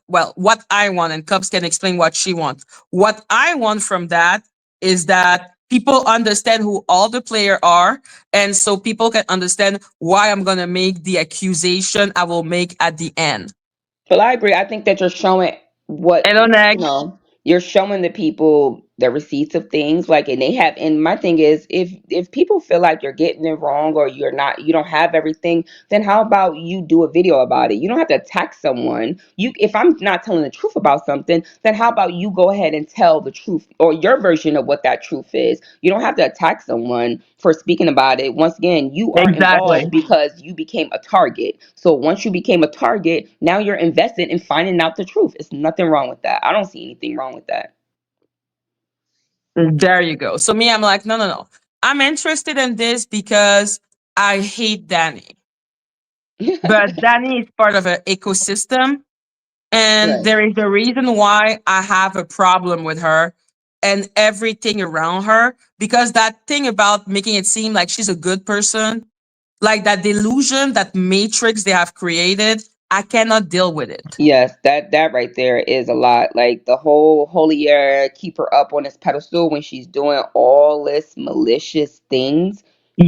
S1: I want, and Cups can explain what she wants. What I want from that is that people understand who all the players are, and so people can understand why I'm gonna make the accusation I will make at the end.
S3: Well, I agree. I think that you're showing what
S1: Hello,
S3: you
S1: next.
S3: know. You're showing the people the receipts of things, like, and they have, and my thing is, if people feel like you're getting it wrong, or you don't have everything, then how about you do a video about it? You don't have to attack someone. You, if I'm not telling the truth about something, then how about you go ahead and tell the truth, or your version of what that truth is? You don't have to attack someone for speaking about it. Once again, you are
S1: Exactly.
S3: involved because you became a target. So once you became a target, now you're invested in finding out the truth. It's nothing wrong with that. I don't see anything wrong with that.
S1: There you go. So me, I'm like, no, no, no. I'm interested in this because I hate Dani. But Dani is part of an ecosystem. And
S3: Right.
S1: there is a reason why I have a problem with her and everything around her. Because that thing about making it seem like she's a good person, like that delusion, that matrix they have created, I cannot deal with it.
S3: Yes, that right there is a lot. Like the whole holier, keep her up on this pedestal when she's doing all this malicious things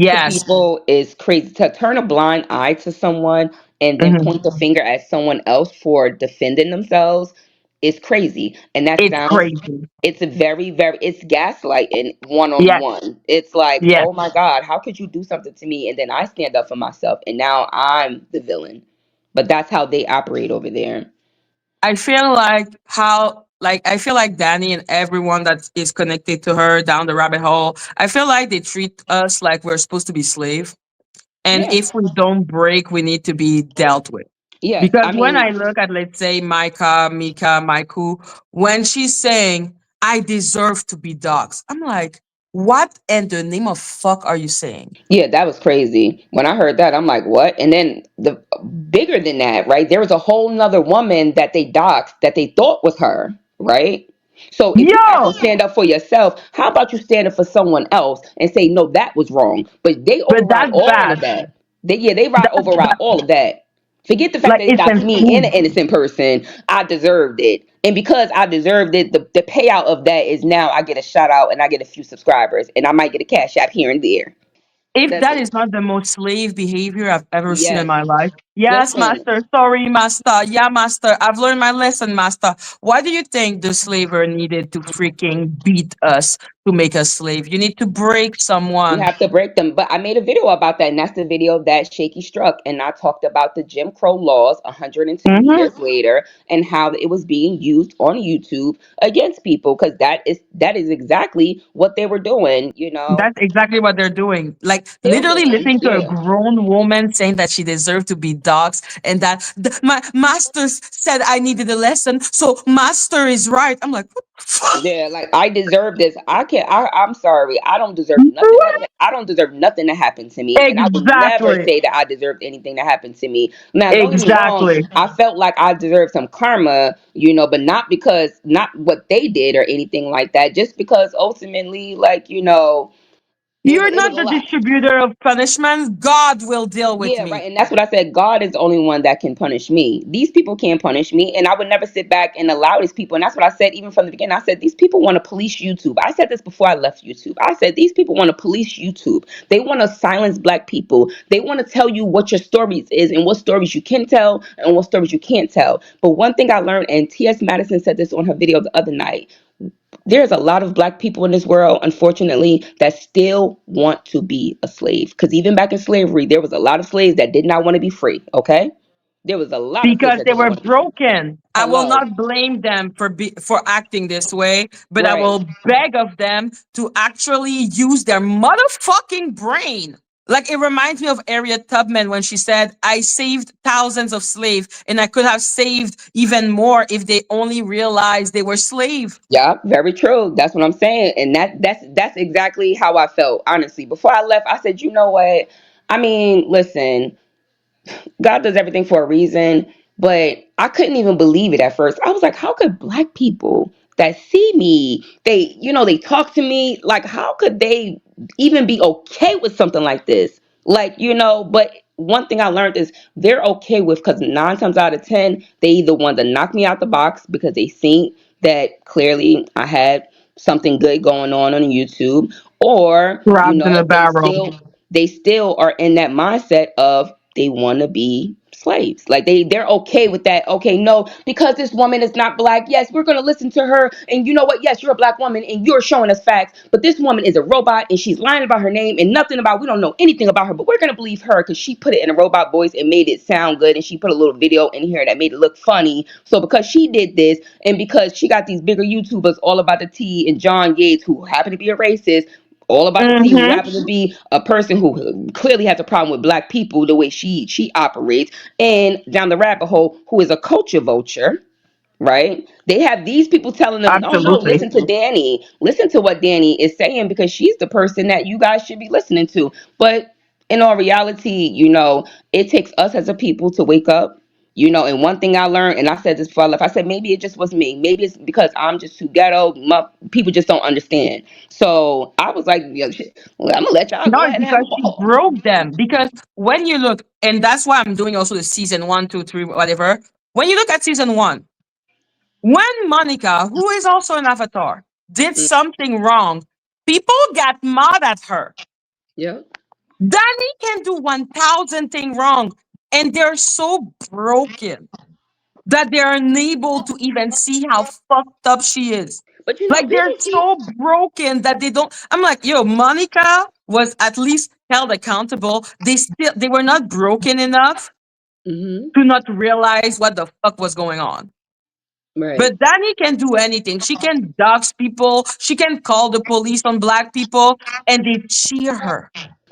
S3: to
S1: Yes.
S3: people is crazy. To turn a blind eye to someone and then
S1: Mhm.
S3: point the finger at someone else for defending themselves is crazy. And that
S1: It's
S3: sounds,
S1: crazy.
S3: it's a very, very, it's gaslighting one on
S1: Yes.
S3: one. It's like,
S1: Yes.
S3: oh my God, how could you do something to me? And then I stand up for myself and now I'm the villain. But that's how they operate over there.
S1: I feel like I feel like Dani and everyone that is connected to her down the rabbit hole, I feel like they treat us like we're supposed to be slave. And
S3: Yeah.
S1: if we don't break, we need to be dealt with.
S3: Yes.
S1: Because
S3: I
S1: when
S3: mean,
S1: I look at, let's say, Maiku, when she's saying, I deserve to be dogs, I'm like, what in the name of fuck are you saying?
S3: yeah, that was crazy. When I heard that, I'm like, what? And then the bigger than that, right? There was a whole nother woman that they doxed that they thought was her, right? So if you have to
S1: Yo,
S3: stand up for yourself, how about you stand up for someone else and say, no, that was wrong? But they
S1: but
S3: override
S1: that's
S3: all of
S1: bad.
S3: that. They override all of that. Forget the fact
S1: Like,
S3: that they
S1: it's
S3: doxed me and an
S1: insane.
S3: innocent person. I deserved it. And because I deserved it, the payout of that is now I get a shout out and I get a few subscribers and I might get a cash app here and there.
S1: If
S3: That's
S1: that
S3: it.
S1: is not the most slave behavior I've ever seen in
S3: Yes.
S1: my life. Yes,
S3: Listen,
S1: master. Sorry, master. Yeah, master. I've learned my lesson, master. Why do you think the slaver needed to freaking beat us to make us slave? You need to break
S3: you
S1: someone.
S3: have to break them. But I made a video about that, and that's the video that Shaky struck. And I talked about the Jim Crow laws 110
S1: Hmm.
S3: years later and how it was being used on YouTube against people because that is exactly what they were doing, you know.
S1: That's exactly what they're doing. Like
S3: Still
S1: literally
S3: doing.
S1: listening to a
S3: Yeah.
S1: grown woman saying that she deserved to be dogs and that my master said I needed a lesson, so master is right. I'm like, what the fuck?
S3: Yeah, like I deserve this. I can't. I'm sorry. I don't deserve nothing. I don't deserve nothing to happen to me, and I would never
S1: Exactly.
S3: say that I deserved anything to happen to me. Now, don't get me wrong.
S1: Exactly.
S3: I felt like I deserved some karma, but not because not what they did or anything like that. Just because ultimately, like
S1: You're
S3: it was
S1: not
S3: a
S1: the
S3: lot.
S1: distributor of punishments. God will deal with
S3: Yeah,
S1: me.
S3: right. And that's what I said. God is the only one that can punish me. These people can't punish me. And I would never sit back and allow these people. And that's what I said even from the beginning. I said, these people want to police YouTube. I said this before I left YouTube. I said, these people want to police YouTube. They want to silence black people. They want to tell you what your stories is and what stories you can tell and what stories you can't tell. But one thing I learned, and T.S. Madison said this on her video the other night, there's a lot of black people in this world, unfortunately, that still want to be a slave. Because even back in slavery, there was a lot of slaves that did not want to be free. Okay, there was a lot of slaves
S1: Because
S3: that
S1: they
S3: did not
S1: were
S3: want to be free.
S1: broken. I will
S3: Hello,
S1: not blame them for acting this way, but I
S3: right?
S1: will beg of them to actually use their motherfucking brain. Like it reminds me of Harriet Tubman when she said, "I saved thousands of slaves, and I could have saved even more if they only realized they were slaves."
S3: Yeah, very true. That's what I'm saying, and that's exactly how I felt. Honestly, before I left, I said, you know what? I mean, listen, God does everything for a reason, but I couldn't even believe it at first. I was like, how could black people that see me, they talk to me, like, how could they even be okay with something like this? Like, but one thing I learned is they're okay with because 9 times out of 10, they either want to knock me out the box because they think that clearly I had something good going on YouTube, or,
S1: Crabs in a
S3: they
S1: barrel.
S3: still are in that mindset of they want to be slaves. Like they're okay with that. Okay, no, because this woman is not black. Yes, we're gonna listen to her. And you know what? Yes, you're a black woman and you're showing us facts. But this woman is a robot and she's lying about her name and nothing about. We don't know anything about her. But we're gonna believe her because she put it in a robot voice and made it sound good. And she put a little video in here that made it look funny. So because she did this and because she got these bigger YouTubers all about the tea and John Yates who happen to be a racist all about the tea, who
S1: Mm-hmm.
S3: happens to be a person who clearly has a problem with black people the way she operates, and down the rabbit hole, who is a culture vulture, right? They have these people telling them, "Oh no,
S1: Absolutely.
S3: listen to Dani. Listen to what Dani is saying because she's the person that you guys should be listening to." But in all reality, it takes us as a people to wake up. And one thing I learned, and I said this before I left, I said maybe it just was me. Maybe it's because I'm just too ghetto. People just don't understand. So I was like, "Yo, shit, well, I'm gonna let y'all
S1: No,
S3: go
S1: it's
S3: ahead and have
S1: because
S3: a
S1: she
S3: ball."
S1: broke them. Because when you look, and that's why I'm doing also the season one, two, three, whatever. When you look at season one, when Monica, who is also an avatar, did
S3: Mm,
S1: something wrong, people got mad at her.
S3: yeah,
S1: Danny can do 1,000 things wrong, and they're so broken that they're unable to even see how fucked up she is.
S3: but
S1: Like they're
S3: people keep.
S1: so broken that they don't. I'm like, yo, Monica was at least held accountable. They were not broken enough
S3: Hmm.
S1: to not realize what the fuck was going on.
S3: Right.
S1: But Danny can do anything. She can dox people. She can call the police on black people, and they cheer her.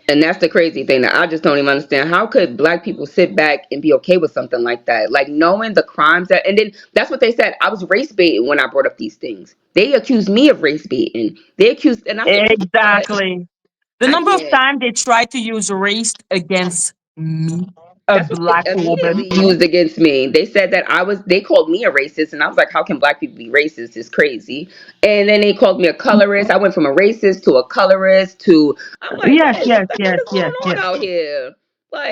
S3: And that's the crazy thing that I just don't even understand. How could black people sit back and be okay with something like that? Like knowing the crimes that, and then that's what they said. I was race baiting when I brought up these things. They accused me of race baiting. They accused, and I said, you know what?
S1: Exactly. The
S3: I
S1: number of
S3: can't.
S1: times they try to use race against me, a
S3: That's what they
S1: black woman.
S3: immediately used against me. They said that they called me a racist, and I was like, how can black people be racist? It's crazy. And then they called me a colorist. I went from a racist to a colorist to, I'm like,
S1: Yes, yes,
S3: what
S1: yes,
S3: is
S1: yes,
S3: going on
S1: yes.
S3: out here?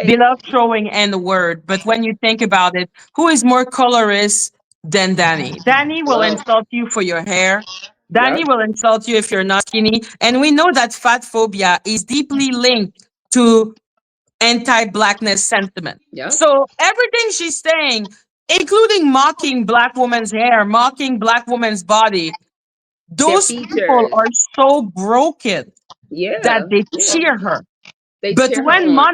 S1: They
S3: Like,
S1: love throwing N word, but when you think about it, who is more colorist than Danny? Danny will
S3: well,
S1: insult you for your hair. Danny
S3: yep,
S1: will insult you if you're not skinny. And we know that fat phobia is deeply linked to anti-blackness sentiment.
S3: yep.
S1: So everything she's saying, including mocking black woman's hair, mocking black woman's body,
S3: Their
S1: those people
S3: features.
S1: are so broken that
S3: Yeah,
S1: they
S3: yeah.
S1: cheer her.
S3: They
S1: But
S3: cheer her
S1: when
S3: on.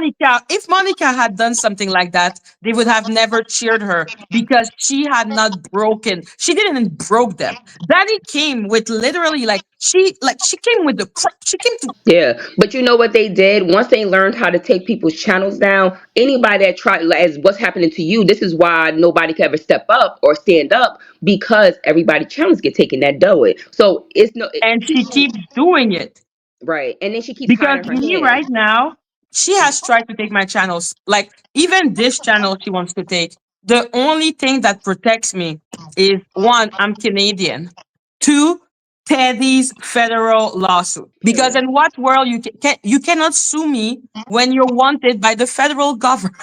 S1: If Monica had done something like that, they would have never cheered her because she had not broken. She didn't broke them. Daddy came with literally she came with the crap. She came to
S3: Yeah, but you know what they did? Once they learned how to take people's channels down, anybody that tried, like, as what's happening to you, this is why nobody can ever step up or stand up because everybody channels get taken that do it. So it's no
S1: and she
S3: people,
S1: keeps doing it.
S3: right? And then she keeps
S1: Because
S3: hiding her
S1: me
S3: hand.
S1: right now, she has tried to take my channels. Like even this channel she wants to take. The only thing that protects me is one, I'm Canadian. Two, Teddy's federal lawsuit. Because
S3: Period.
S1: in what world you cannot sue me when you're wanted by the federal government?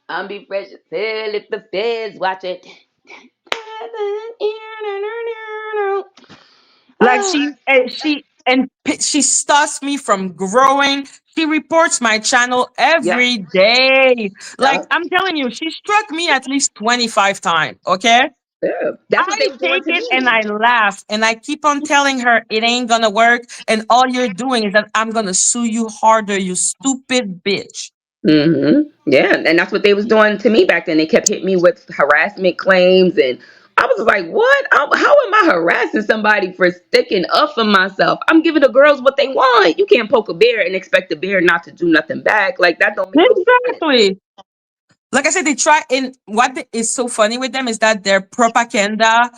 S3: I'm be fresh as hell if the feds watch it.
S1: Like she stops me from growing. She reports my channel
S3: Yep,
S1: every day. Like
S3: yep,
S1: I'm telling you, she struck me at least 25 times. Okay.
S3: yeah. That's what
S1: I
S3: they was doing
S1: take
S3: to
S1: it and
S3: me.
S1: I laugh and I keep on telling her it ain't gonna work. And all you're doing is that I'm gonna sue you harder, you stupid bitch.
S3: Yeah, and that's what they was doing to me back then. They kept hitting me with harassment claims, and I was like, "What? How am I harassing somebody for sticking up for myself? I'm giving the girls what they want. You can't poke a bear and expect the bear not to do nothing back. Like that don't make no sense."
S1: Exactly. Like I said, they try and is so funny with them is that their propaganda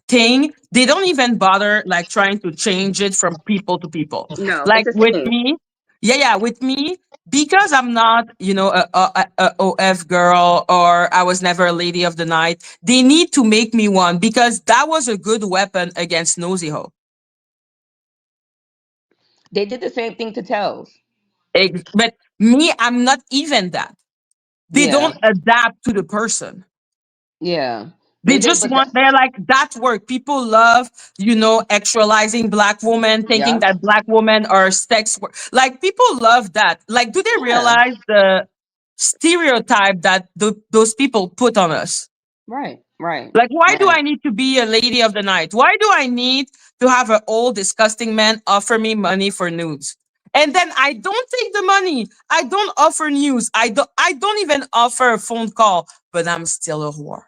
S1: thing, they don't even bother like trying to change it from people to people.
S3: No, it's
S1: Like
S3: the
S1: with
S3: same.
S1: me, yeah, with me, because I'm not, a OF girl or I was never a lady of the night, they need to make me one because that was a good weapon against nosy ho.
S3: They did the same thing to Tells.
S1: But me, I'm not even that. They
S3: Yeah,
S1: don't adapt to the person.
S3: yeah.
S1: They just
S3: But
S1: want, they're like, that work. People love, actualizing black women, thinking
S3: yeah,
S1: that black women are sex work. Like, people love that. Like, do they
S3: yeah,
S1: realize the stereotype that those people put on us?
S3: right, right,
S1: Like, why do
S3: right.
S1: I need to be a lady of the night? Why do I need to have an old, disgusting man offer me money for nudes? And then I don't take the money. I don't offer news. I don't even offer a phone call, but I'm still a whore.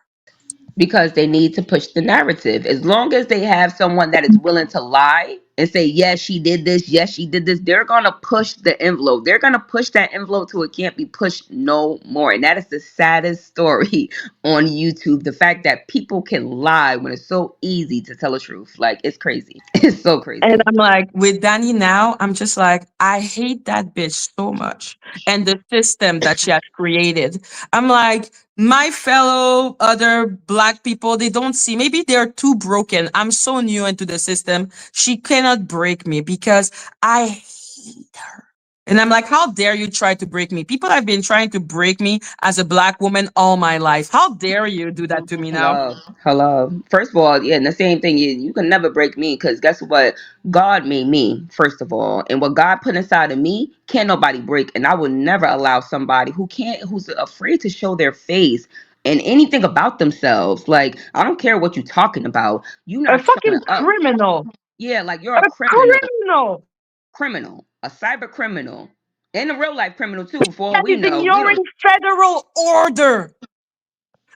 S3: Because they need to push the narrative. As long as they have someone that is willing to lie and say, yes, she did this, yes, she did this, they're going to push the envelope. They're going to push that envelope till it can't be pushed no more. And that is the saddest story on YouTube. The fact that people can lie when it's so easy to tell the truth. Like, it's crazy. It's so
S1: And
S3: crazy.
S1: I'm like, with Dani now, I'm just like, I hate that bitch so much. And the system that she has created. I'm like, my fellow other black people, they don't see, maybe they're too broken. I'm so new into the system. She cannot break me because I hate her. And I'm like, how dare you try to break me? People have been trying to break me as a black woman all my life. How dare you do that to me now?
S3: Hello, hello. First of all, yeah, and the same thing is you can never break me because guess what? God made me, first of all, and what God put inside of me can't nobody break. And I will never allow somebody who's afraid to show their face and anything about themselves. Like, I don't care what you're talking about. You're
S1: A
S3: not showing
S1: fucking
S3: up.
S1: criminal.
S3: Yeah, like you're
S1: A
S3: a criminal,
S1: criminal.
S3: a cyber criminal, and a real life criminal too. For all
S1: That
S3: we
S1: is
S3: know, we
S1: ignoring
S3: don't.
S1: federal order.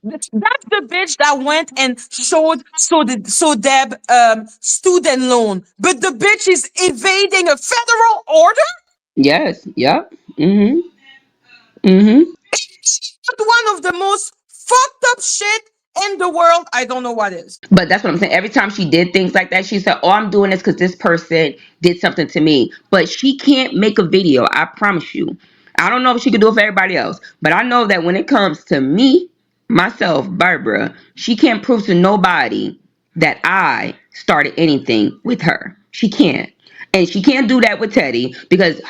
S1: That's the bitch that went and showed Deb student loan, but the bitch is evading a federal order.
S3: Yes, yep. Mm-hmm. Mm-hmm.
S1: But one of the most fucked up shit in the world. I don't know what is.
S3: But that's what I'm saying. Every time she did things like that, she said, "Oh, I'm doing this because this person did something to me." But she can't make a video. I promise you. I don't know if she could do it for everybody else, but I know that when it comes to me, myself, Barbara, she can't prove to nobody that I started anything with her. She can't. And she can't do that with Teddy because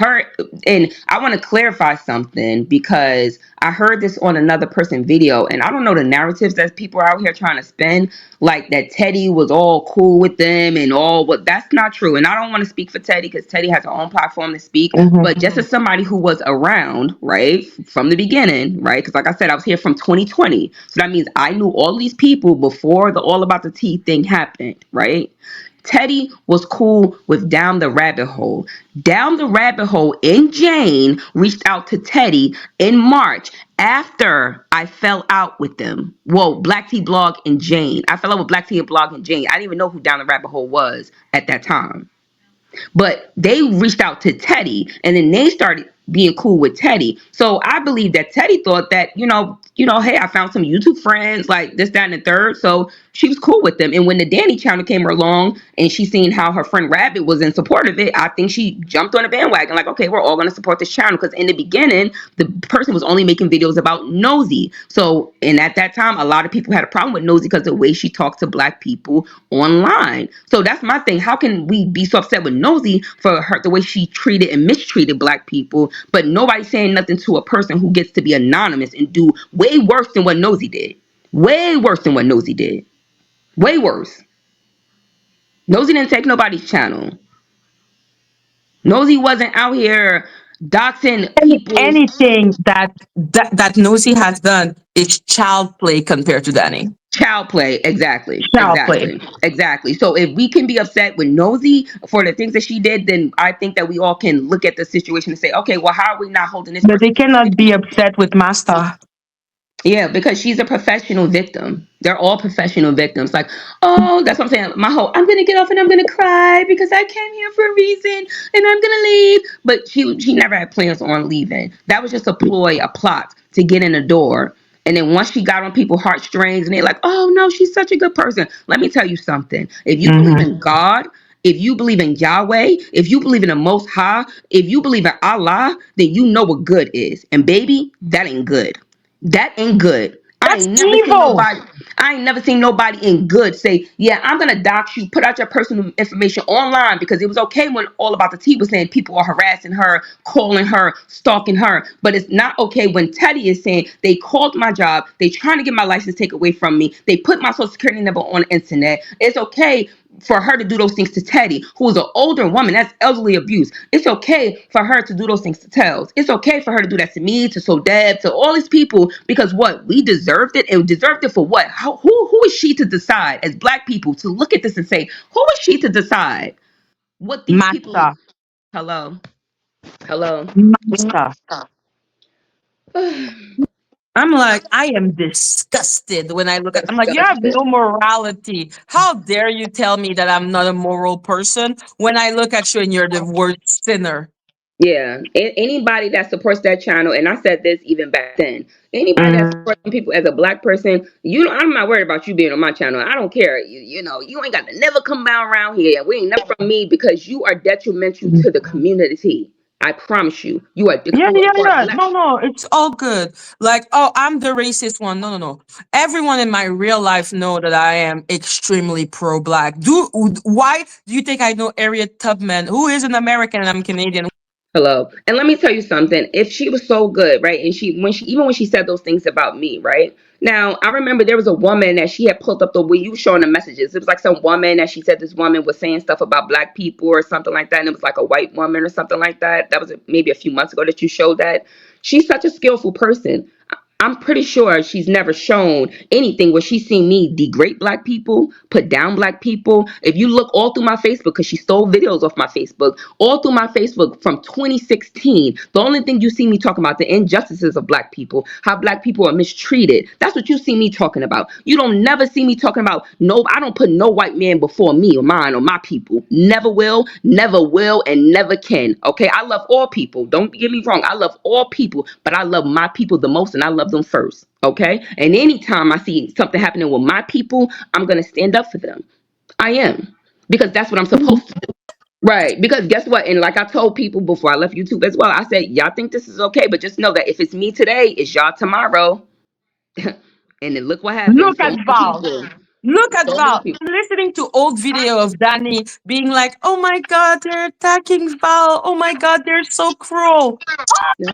S3: and I want to clarify something because I heard this on another person's video, and I don't know the narratives that people are out here trying to spin, like that Teddy was all cool with them and all, but that's not true. And I don't want to speak for Teddy because Teddy has her own platform to speak, but just as somebody who was around, right, from the beginning, right, because like I said, I was here from 2020. So that means I knew all these people before the All About the Tea thing happened, right? Teddy was cool with Down the Rabbit Hole. Down the Rabbit Hole in Jane reached out to Teddy in March after I fell out with them. Whoa, Black Tea Blog and Jane. I fell out with Black Tea Blog and Jane. I didn't even know who Down the Rabbit Hole was at that time. But they reached out to Teddy and then they started being cool with Teddy. So I believe that Teddy thought that, hey, I found some YouTube friends, like this, that, and the third. So she was cool with them. And when the Dani channel came along and she seen how her friend Rabbit was in support of it, I think she jumped on a bandwagon, like, okay, we're all going to support this channel. Because in the beginning, the person was only making videos about Nosy. So, and at that time, a lot of people had a problem with Nosy because the way she talked to black people online. So that's my thing. How can we be so upset with Nosy for her, the way she treated and mistreated black people, but nobody saying nothing to a person who gets to be anonymous and do way worse than what Nosy did? Way worse than what Nosy did. Way worse. Nosy didn't take nobody's channel. Nosy wasn't out here doxing people's
S1: Anything that Nosy has done is child play compared to Dani.
S3: child play. Exactly.
S1: Child play.
S3: Exactly. Exactly. So if we can be upset with Nosy for the things that she did, then I think that we all can look at the situation and say, okay, well, how are we not holding this
S1: But
S3: person
S1: they cannot be upset with Master.
S3: Yeah, because she's a professional victim. They're all professional victims. Like, oh, that's what I'm saying. My whole, I'm gonna get off and I'm gonna cry because I came here for a reason and I'm gonna leave. But she never had plans on leaving. That was just a ploy, a plot to get in the door. And then once she got on people's heartstrings and they're like, oh no, she's such a good person. Let me tell you something. If you believe in God, if you believe in Yahweh, if you believe in the Most High, if you believe in Allah, then you know what good is. And baby, that ain't good. That ain't good.
S1: That's evil.
S3: I ain't never seen nobody in good say, yeah, I'm gonna dox you, put out your personal information online, because it was okay when All About the Tea was saying people are harassing her, calling her, stalking her. But it's not okay when Teddy is saying they called my job, they trying to get my license taken away from me, they put my social security number on the internet. It's okay for her to do those things to Teddy, who is an older woman. That's elderly abuse. It's okay for her to do those things to Tells. It's okay for her to do that to me, to Sodeb, to all these people, because what? We deserved it, and deserved it for what? Who is she to decide as Black people to look at this and say, who is she to decide what these people?
S1: Massa.
S3: Hello, hello.
S1: Massa. I'm like, I am disgusted when I look at. I'm like, you have
S3: Disgusted.
S1: no morality. How dare you tell me that I'm not a moral person when I look at you and you're the worst sinner?
S3: Yeah, anybody that supports that channel, and I said this even back then, anybody that
S1: Mm.
S3: supports people as a Black person, you know, I'm not worried about you being on my channel. I don't care. You know, you ain't got to never come down around here. We ain't never from me, because you are detrimental to the community. I promise you, you are
S1: Yeah,
S3: you
S1: yeah,
S3: are
S1: yeah.
S3: Black.
S1: No, no, it's all good. Like, oh, I'm the racist one. No, no, no. Everyone in my real life know that I am extremely pro-black. Why do you think I know Harriet Tubman, who is an American and I'm Canadian?
S3: Hello. And let me tell you something. If she was so good, right? And even when she said those things about me, right? Now, I remember there was a woman that she had pulled up the way you were showing the messages. It was like some woman that she said this woman was saying stuff about Black people or something like that. And it was like a white woman or something like that. That was maybe a few months ago that you showed that. She's such a skillful person. I'm pretty sure she's never shown anything where she's seen me degrade Black people, put down Black people. If you look all through my Facebook, because she stole videos off my Facebook, all through my Facebook from 2016, the only thing you see me talking about the injustices of Black people, how Black people are mistreated. That's what you see me talking about. You don't never see me talking about no. I don't put no white man before me or mine or my people. Never will, and never can. Okay, I love all people. Don't get me wrong. I love all people, but I love my people the most, and I love them first. Okay, and anytime I see something happening with my people, I'm gonna stand up for them. I am, because that's what I'm supposed to do. Right. Because guess what? And like I told people before I left YouTube as well, I said, y'all think this is okay, but just know that if it's me today, it's y'all tomorrow. And then look what happened.
S1: Look
S3: So
S1: at
S3: many
S1: Val.
S3: people.
S1: Look at
S3: So many
S1: Val.
S3: people.
S1: I'm listening to old video of Danny being like, oh my God, they're attacking Val. Oh my God, they're so cruel.
S3: Yeah.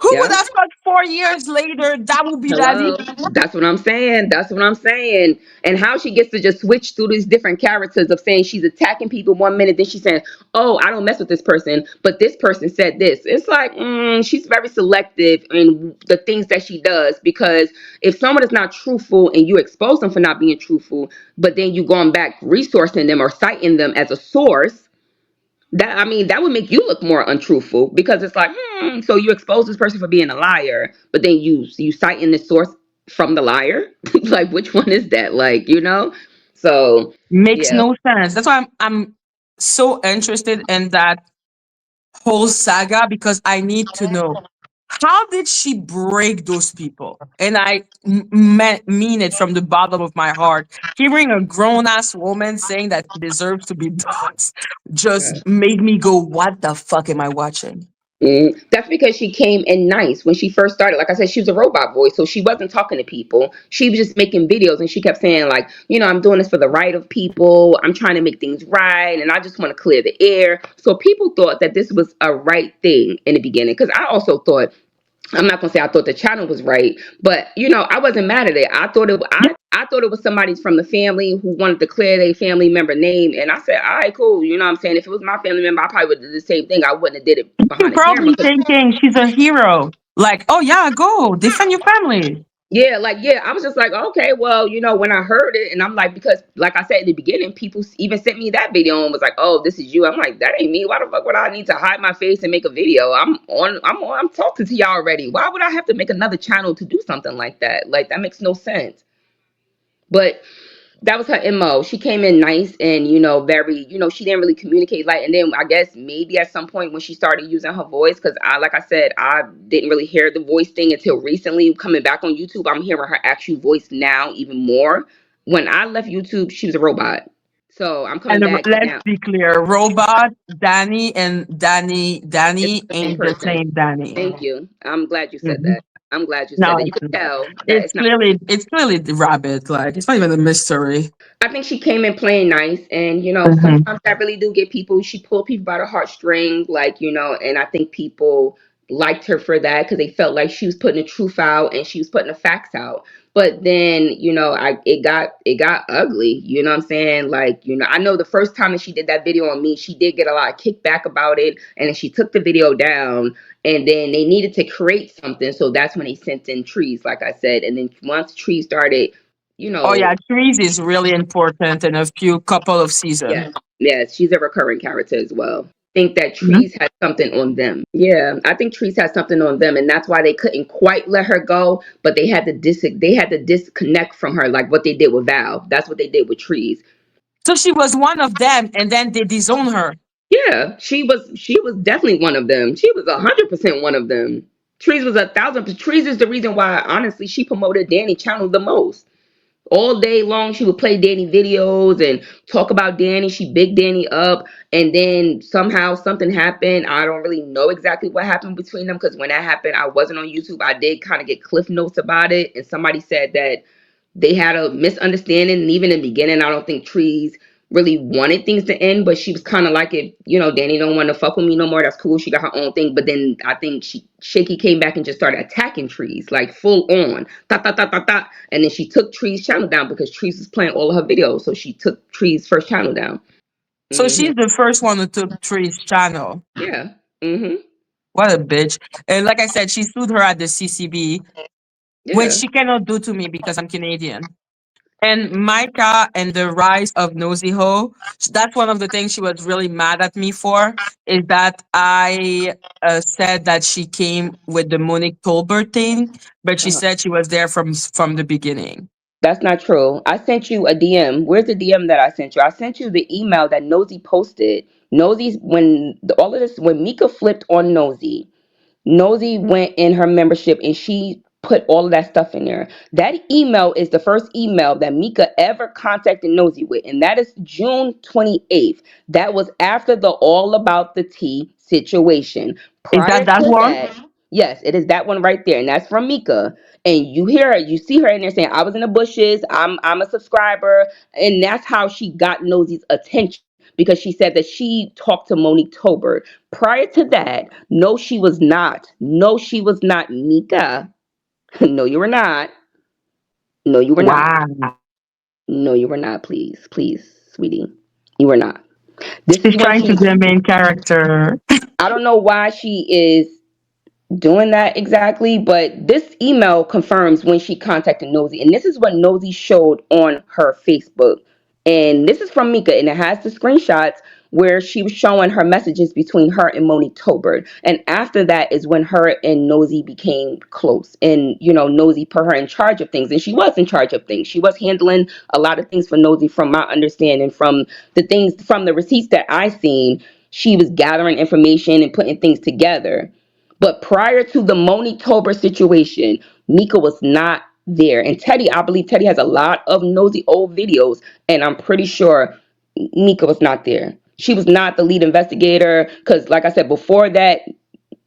S1: Who would
S3: Yeah.
S1: have thought 4 years later that would be Danny?
S3: Hello. That's what I'm saying. That's what I'm saying. And how she gets to just switch through these different characters of saying she's attacking people 1 minute, then she's saying, "Oh, I don't mess with this person, but this person said this." It's like she's very selective in the things that she does, because if someone is not truthful and you expose them for not being truthful, but then you going back resourcing them or citing them as a source, that, I mean, that would make you look more untruthful, because it's like, so you expose this person for being a liar, but then you cite in the source from the liar. Like, which one is that? Like, you know? So
S1: Makes
S3: yeah.
S1: no sense. That's why I'm so interested in that whole saga, because I need to know, how did she break those people? And I mean it from the bottom of my heart. Hearing a grown ass woman saying that she deserves to be doxxed just made me go, what the fuck am I watching?
S3: That's because she came in nice when she first started. Like I said, she was a robot voice, so she wasn't talking to people. She was just making videos, and she kept saying, like, I'm doing this for the right of people. I'm trying to make things right, and I just want to clear the air. So people thought that this was a right thing in the beginning, because I also thought, I'm not gonna say I thought the channel was right, but I wasn't mad at it. I thought I thought it was somebody from the family who wanted to clear their family member name, and I said, all right, cool. You know what I'm saying? If it was my family member, I probably would have did the same thing. I wouldn't have did it
S1: You're
S3: behind the camera.
S1: probably thinking she's a hero. Like, oh yeah, go defend your family.
S3: Yeah, like, yeah, I was just like, okay, well, when I heard it, and I'm like, because like I said in the beginning, people even sent me that video and was like, oh, this is you. I'm like, that ain't me. Why the fuck would I need to hide my face and make a video? I'm talking to y'all already. Why would I have to make another channel to do something like that? Like, that makes no sense. But that was her MO. She came in nice and, very, she didn't really communicate like, and then I guess maybe at some point when she started using her voice, because like I said, I didn't really hear the voice thing until recently. Coming back on YouTube, I'm hearing her actual voice now even more. When I left YouTube, she was a robot. So I'm coming
S1: And
S3: back
S1: let's
S3: now.
S1: be clear, robot Danny and Danny
S3: It's
S1: Danny
S3: the same
S1: ain't the
S3: person.
S1: same Danny.
S3: Thank you. I'm glad you said
S1: Mhm.
S3: that. I'm glad you
S1: No,
S3: said that. You could tell that
S1: it's
S3: it's not.
S1: clearly the rabbit. Like it's not even a mystery.
S3: I think she came in playing nice, and
S1: Hmm.
S3: sometimes that really do get people. She pulled people by the heartstrings, like and I think people liked her for that because they felt like she was putting the truth out and she was putting the facts out. But then, it got ugly. You know what I'm saying? Like, I know the first time that she did that video on me, she did get a lot of kickback about it, and then she took the video down. And then they needed to create something, so that's when they sent in Trees, like I said. And then once Trees started, you
S1: Oh
S3: know
S1: yeah, trees is really important in a few couple of seasons.
S3: yeah, yeah, she's a recurring character as well. Think that
S1: Mhm.
S3: Trees had something on them. Yeah, I think Trees had something on them, and that's why they couldn't quite let her go. But they had to disconnect from her, like what they did with Val. That's what they did with Trees.
S1: So she was one of them, and then they disown her.
S3: Yeah, she was definitely one of them. She was 100% one of them. Trees was 1,000. Trees is the reason why, honestly, she promoted Danny channel the most. All day long she would play Danny videos and talk about Danny. She big Danny up, and then somehow something happened. I don't really know exactly what happened between them, because when that happened I wasn't on YouTube. I did kind of get cliff notes about it, and somebody said that they had a misunderstanding, and even in the beginning I don't think Trees really wanted things to end, but she was kind of like, it Danny don't want to fuck with me no more, that's cool, she got her own thing. But then I think Shaky came back and just started attacking Trees, like full on, and then she took Trees channel down because Trees was playing all of her videos, so she took Trees first channel down.
S1: So
S3: Hmm.
S1: she's the first one who took Tree's channel.
S3: Yeah. Hmm.
S1: What a bitch! And like I said, she sued her at the CCB, which
S3: Yeah.
S1: she cannot do to me because I'm Canadian. And Micah and the rise of Nosy Ho, that's one of the things she was really mad at me for, is that I said that she came with the Monique Tolbert thing, but she
S3: Uh-huh.
S1: said she was there from the beginning.
S3: That's not true. I sent you a DM. Where's the DM that I sent you? I sent you the email that Nosy posted. Nosy's all of this, when Mika flipped on Nosy went in her membership and she put all of that stuff in there. That email is the first email that Mika ever contacted Nosy with, and that is June 28th. That was after the All About the Tea situation.
S1: Is
S3: Prior
S1: that
S3: to
S1: one?
S3: that, yes, it is that one right there, and that's from Mika. And you hear her, you see her in there saying, "I was in the bushes. I'm a subscriber," and that's how she got Nosy's attention, because she said that she talked to Monique Tolbert. Prior to that, no, she was not. No, she was not. Mika. No, you were not. No, you were not.
S1: Wow.
S3: No, you were not. Please, please, sweetie. You were not. This is
S1: She's
S3: when
S1: trying to
S3: she,
S1: be a main character.
S3: I don't know why she is doing that exactly, but this email confirms when she contacted Nosy, and this is what Nosy showed on her Facebook. And this is from Mika, and it has the screenshots where she was showing her messages between her and Monique Tolbert. And after that is when her and Nosy became close. And Nosy put her in charge of things, and she was in charge of things. She was handling a lot of things for Nosy, from my understanding, from the receipts that I seen. She was gathering information and putting things together. But prior to the Monique Tolbert situation, Mika was not there. And Teddy, I believe Teddy has a lot of Nosy old videos, and I'm pretty sure Mika was not there. She was not the lead investigator because, like I said before that,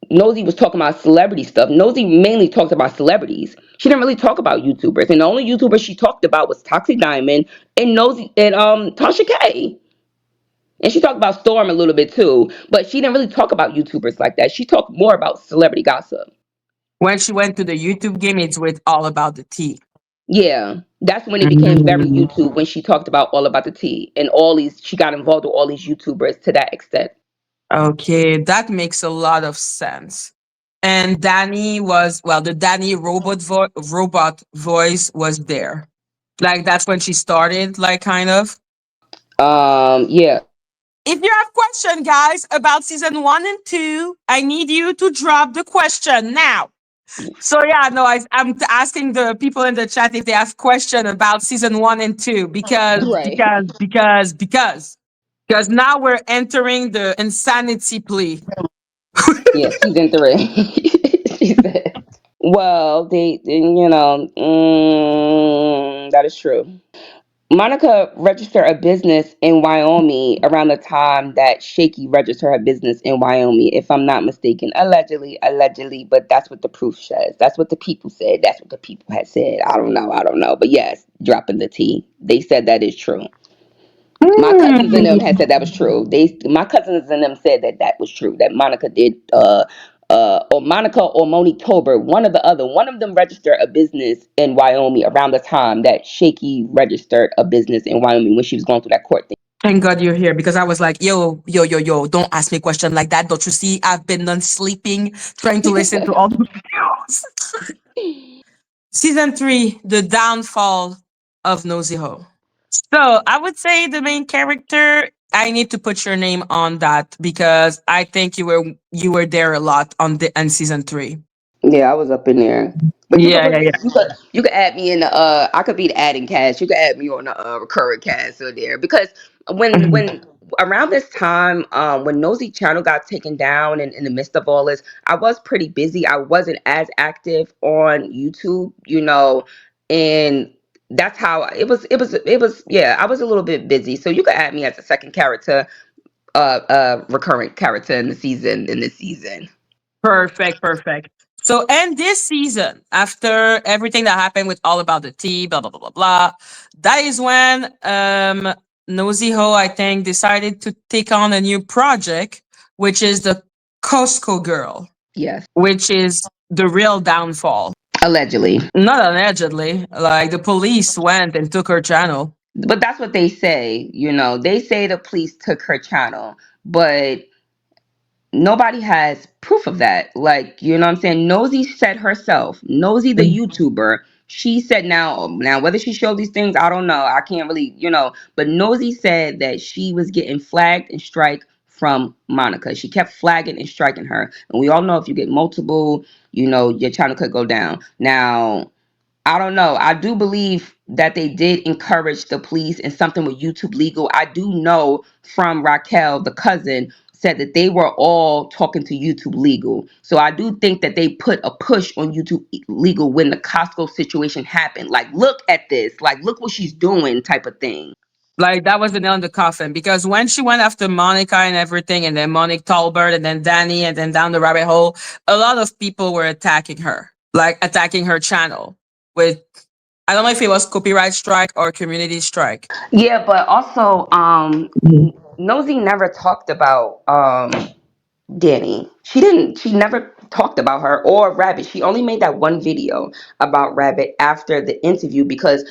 S3: Nosy was talking about celebrity stuff. Nosy mainly talked about celebrities. She didn't really talk about YouTubers, and the only YouTuber she talked about was Toxic Diamond and Nosy and Tasha K. And she talked about Storm a little bit too, but she didn't really talk about YouTubers like that. She talked more about celebrity gossip.
S1: When she went to the YouTube game, it's with all about the tea.
S3: Yeah, that's when it became very
S1: Mm.
S3: YouTube, when she talked about all about the tea and all these. She got involved with all these YouTubers to that extent.
S1: Okay, that makes a lot of sense. And Danny was, well, the Danny robot voice was there. Like that's when she started, like kind of.
S3: Yeah.
S1: If you have question, guys, about season 1 and 2, I need you to drop the question now. So yeah, no, I'm asking the people in the chat if they have question about season 1 and 2
S3: Right.
S1: because now we're entering the insanity plea.
S3: Yeah, season three. She said. Well, that is true. Monica registered a business in Wyoming around the time that Shaky registered her business in Wyoming, if I'm not mistaken. Allegedly, but that's what the proof says. That's what the people said. That's what the people had said. I don't know. But yes, dropping the T. They said that is true. My cousins and them had said that was true. My cousins and them said that that was true. That Monica did, or Monica or Monique Tolbert, one of them registered a business in Wyoming around the time that Shaky registered a business in Wyoming when she was going through that court thing.
S1: Thank God you're here because I was like, yo, don't ask me a question like that. Don't you see? I've been non sleeping trying to listen to all the videos. Season 3, The Downfall of Nosy Ho. So I would say the main character, I need to put your name on that because I think you were there a lot on season 3.
S3: Yeah, I was up in there. But you could
S1: Yeah,
S3: put
S1: yeah,
S3: me,
S1: yeah.
S3: you could add me in the I could be the adding cast. You could add me on the recurring cast or there because
S1: Mhm.
S3: when around this time, when Nosy Channel got taken down and in the midst of all this, I was pretty busy. I wasn't as active on YouTube, and that's how it was yeah, I was a little bit busy. So you could add me as a second character, recurrent character in this season.
S1: Perfect, perfect. So, and this season, after everything that happened with All About the Tea, blah, blah, blah, blah, blah, that is when Nosy Ho, I think, decided to take on a new project, which is the Costco Girl,
S3: Yes.
S1: which is the real downfall.
S3: Allegedly.
S1: Not allegedly, like the police went and took her channel.
S3: But that's what they say, They say the police took her channel, but nobody has proof of that. Like, you know what I'm saying? Nosy said herself, Nosy the YouTuber, she said now whether she showed these things, I don't know. I can't really, but Nosy said that she was getting flagged and strike from Monica. She kept flagging and striking her. And we all know if you get multiple, your channel could go down. Now, I don't know. I do believe that they did encourage the police and something with YouTube legal. I do know from Raquel, the cousin, said that they were all talking to YouTube legal. So I do think that they put a push on YouTube legal when the Costco situation happened. Like, look at this. Like, look what she's doing type of thing.
S1: Like that was the nail in the coffin because when she went after Monica and everything, and then Monique Tolbert, and then Dani, and then down the rabbit hole, a lot of people were attacking her, like attacking her channel with, I don't know if it was copyright strike or community strike.
S3: Yeah, but also, Nosy never talked about Dani. She never talked about her or Rabbit. She only made that one video about Rabbit after the interview because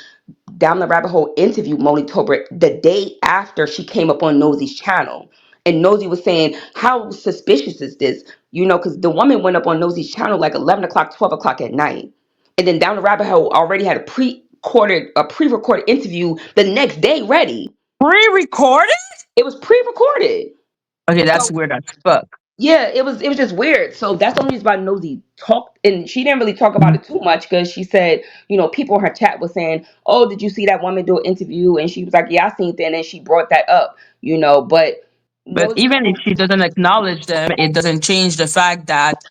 S3: Down the Rabbit Hole interviewed Monique Tolbert the day after she came up on Nosy's channel. And Nosy was saying, how suspicious is this? Because the woman went up on Nosy's channel like 11 o'clock, 12 o'clock at night. And then Down the Rabbit Hole already had a pre-recorded interview the next day ready.
S1: Pre-recorded?
S3: It was pre-recorded.
S1: Okay,
S3: So
S1: that's weird as fuck.
S3: yeah, it was just weird. So that's the only reason why Nosy talked, and she didn't really talk about it too much because she said, people in her chat was saying, "Oh, did you see that woman do an interview?" And she was like, "Yeah, I seen that," and then she brought that up, But
S1: But
S3: Nosy,
S1: even if she doesn't acknowledge them, it doesn't change the fact that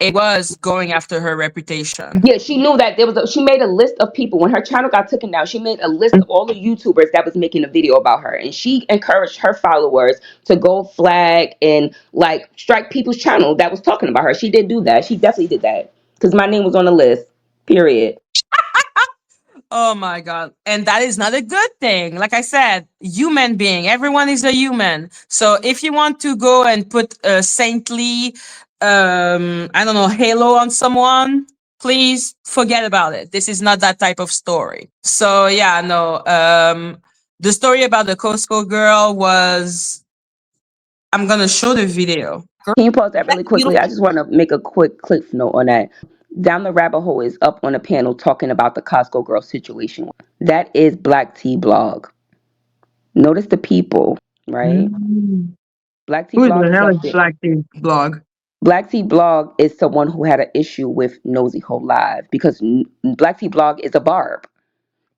S1: it was going after her reputation.
S3: yeah, she knew that she made a list of people when her channel got taken down. She made a list of all the YouTubers that was making a video about her, and she encouraged her followers to go flag and like strike people's channel that was talking about her. She did do that. She definitely did that because my name was on the list. Period.
S1: Oh my God. And that is not a good thing. Like I said, human being, everyone is a human. So if you want to go and put a saintly, I don't know, halo on someone, please forget about it. This is not that type of story. So yeah, no, the story about the Costco girl was, I'm going to show the video.
S3: Can you pause that really
S1: You
S3: quickly? I just want to make a quick cliff note on that. Down the Rabbit Hole is up on a panel talking about the Costco girl situation. That is Black Tea Blog. Notice the people, right?
S1: don't-
S3: Black Tea
S1: Who
S3: Blog
S1: the
S3: is
S1: hell
S3: up
S1: is
S3: there.
S1: Black Tea Blog?
S3: Black Tea Blog is someone who had an issue with Nosy Ho Live because Black Tea Blog is a barb.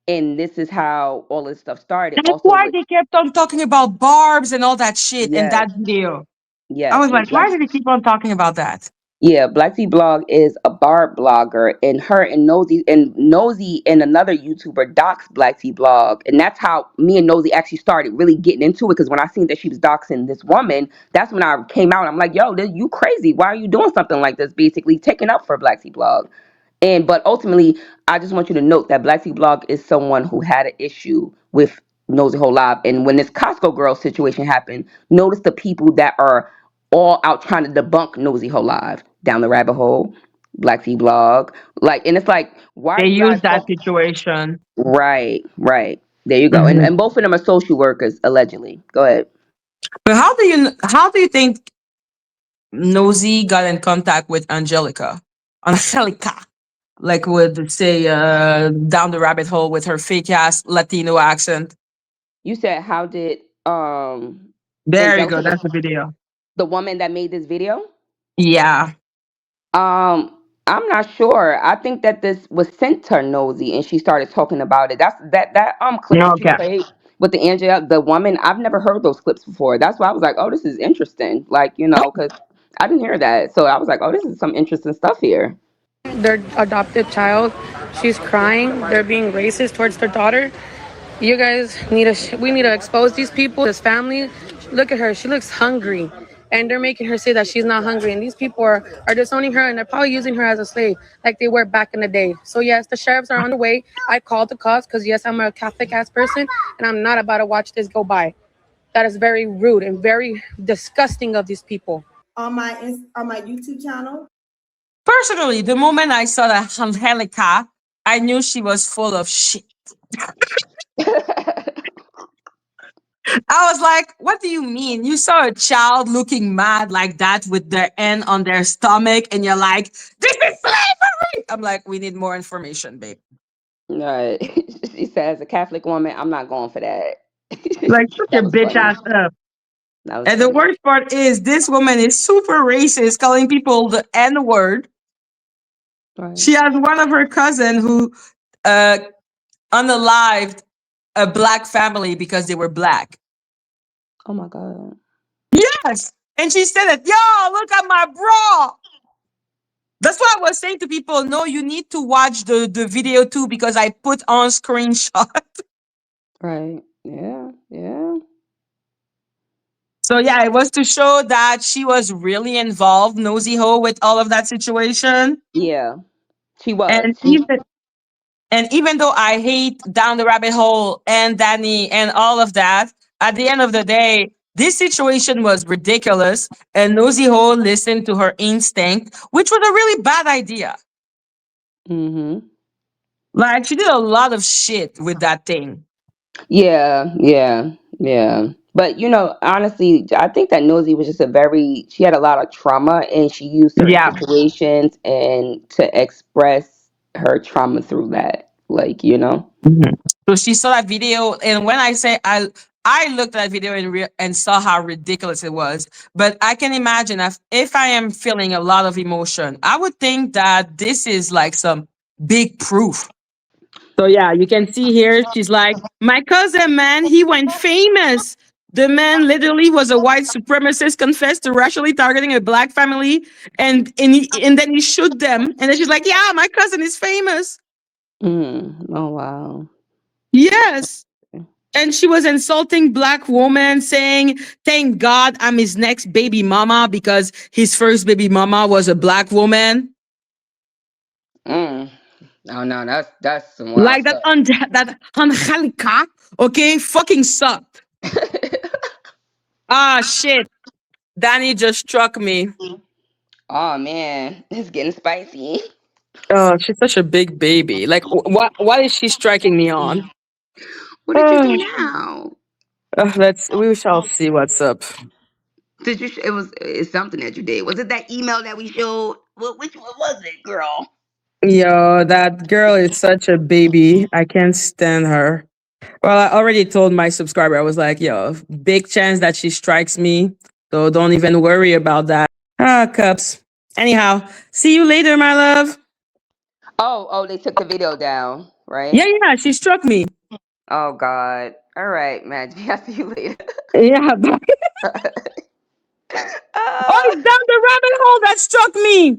S3: And this is how all this stuff started.
S1: That's
S3: Also
S1: why
S3: with
S1: they kept on talking about barbs and all that shit in
S3: yes,
S1: that video. I
S3: yes.
S1: was like, why did they keep on talking about that?
S3: Yeah, Black Tea Blog is a bar blogger, and her and Nosy and another YouTuber docs Black Tea Blog, and that's how me and Nosy actually started really getting into it. Because when I seen that she was doxing this woman, that's when I came out. I'm like, yo, you crazy? Why are you doing something like this? Basically, taking up for Black Tea Blog. But ultimately, I just want you to note that Black Tea Blog is someone who had an issue with Nosy Whole Live. And when this Costco girl situation happened, notice the people that are all out trying to debunk Nosy Whole Live. Down the Rabbit Hole, Black Tea Blog. And it's like, why are
S1: They
S3: you
S1: use
S3: guys
S1: that
S3: so
S1: situation.
S3: right, right. There you go. And
S1: Mhm.
S3: and both of them are social workers, allegedly. Go ahead.
S1: But how do you think Nosy got in contact with Angelica, like would say down the rabbit hole with her fake ass Latino accent.
S3: You said how did
S1: There you go.
S3: Angelica,
S1: That's the video.
S3: the woman that made this video?
S1: Yeah.
S3: I'm not sure. I think that this was sent to Nosy and she started talking about it. That's that clip that you
S1: Okay.
S3: played with the Angela, the woman. I've never heard those clips before. That's why I was like, oh, this is interesting. Because I didn't hear that. So I was like, oh, this is some interesting stuff here.
S5: Their adopted child, she's crying. They're being racist towards their daughter. You guys we need to expose these people, this family. Look at her, she looks hungry, and they're making her say that she's not hungry, and these people are disowning her, and they're probably using her as a slave like they were back in the day. So yes, the sheriffs are on the way. I called the cops because yes, I'm a Catholic ass person, and I'm not about to watch this go by. That is very rude and very disgusting of these people.
S6: On my YouTube channel.
S1: Personally, the moment I saw that Angelica, I knew she was full of shit. I was like, what do you mean? You saw a child looking mad like that with their hand on their stomach, and you're like, this is slavery. I'm like, we need more information, babe.
S3: Right. She says, a Catholic woman, I'm not going for that.
S1: Like, shut
S3: That
S1: your
S3: was
S1: bitch
S3: funny.
S1: ass up.
S3: That was
S1: And the
S3: funny.
S1: worst part is this woman is super racist, calling people the N word.
S3: Right.
S1: She has one of her cousin who uh unalived a black family because they were black.
S3: Oh my God.
S1: Yes. And she said it, yo, look at my bra. That's why I was saying to people, no, you need to watch the video too, because I put on screenshot.
S3: Right. Yeah. Yeah.
S1: So yeah, it was to show that she was really involved, nosy ho, with all of that situation.
S3: Yeah. She was.
S1: And even though I hate Down the Rabbit Hole and Danny and all of that, at the end of the day, this situation was ridiculous. And Nosy Ho listened to her instinct, which was a really bad idea.
S3: Mm-hmm.
S1: Like, she did a lot of shit with that thing.
S3: Yeah, yeah, yeah. But honestly, I think that Nosy was just she had a lot of trauma and she used certain
S1: Yeah.
S3: situations and to express her trauma through that.
S1: Mhm. So she saw that video, and when I say I looked at that video and saw how ridiculous it was. But I can imagine if I am feeling a lot of emotion, I would think that this is like some big proof. So yeah, you can see here, she's like, my cousin, man, he went famous. The man literally was a white supremacist, confessed to racially targeting a black family, and then he shoot them. And then she's like, yeah, my cousin is famous.
S3: Oh wow.
S1: Yes. And she was insulting black woman, saying, thank God I'm his next baby mama because his first baby mama was a black woman.
S3: Mm. Oh no, that's some wild
S1: Like that
S3: stuff.
S1: that Angelica, okay, fucking sucked. Ah, shit. Danny just struck me.
S3: Oh man, it's getting spicy.
S1: Oh, she's such a big baby. Like, what is she striking me on?
S3: What did you
S1: Oh,
S3: do now?
S1: we shall see what's up.
S3: Did you? It's something that you did. Was it that email that we showed? Which one was it, girl?
S1: Yo, that girl is such a baby. I can't stand her. Well, I already told my subscriber, I was like, yo, big chance that she strikes me. So don't even worry about that. Ah, cups. Anyhow, see you later, my love.
S3: Oh, they took the video down,
S1: Yeah,
S3: right?
S1: yeah, she struck me.
S3: Oh God. All right, Madgie. I'll see you later.
S1: Yeah, bye. Oh, it's down the rabbit hole that struck me.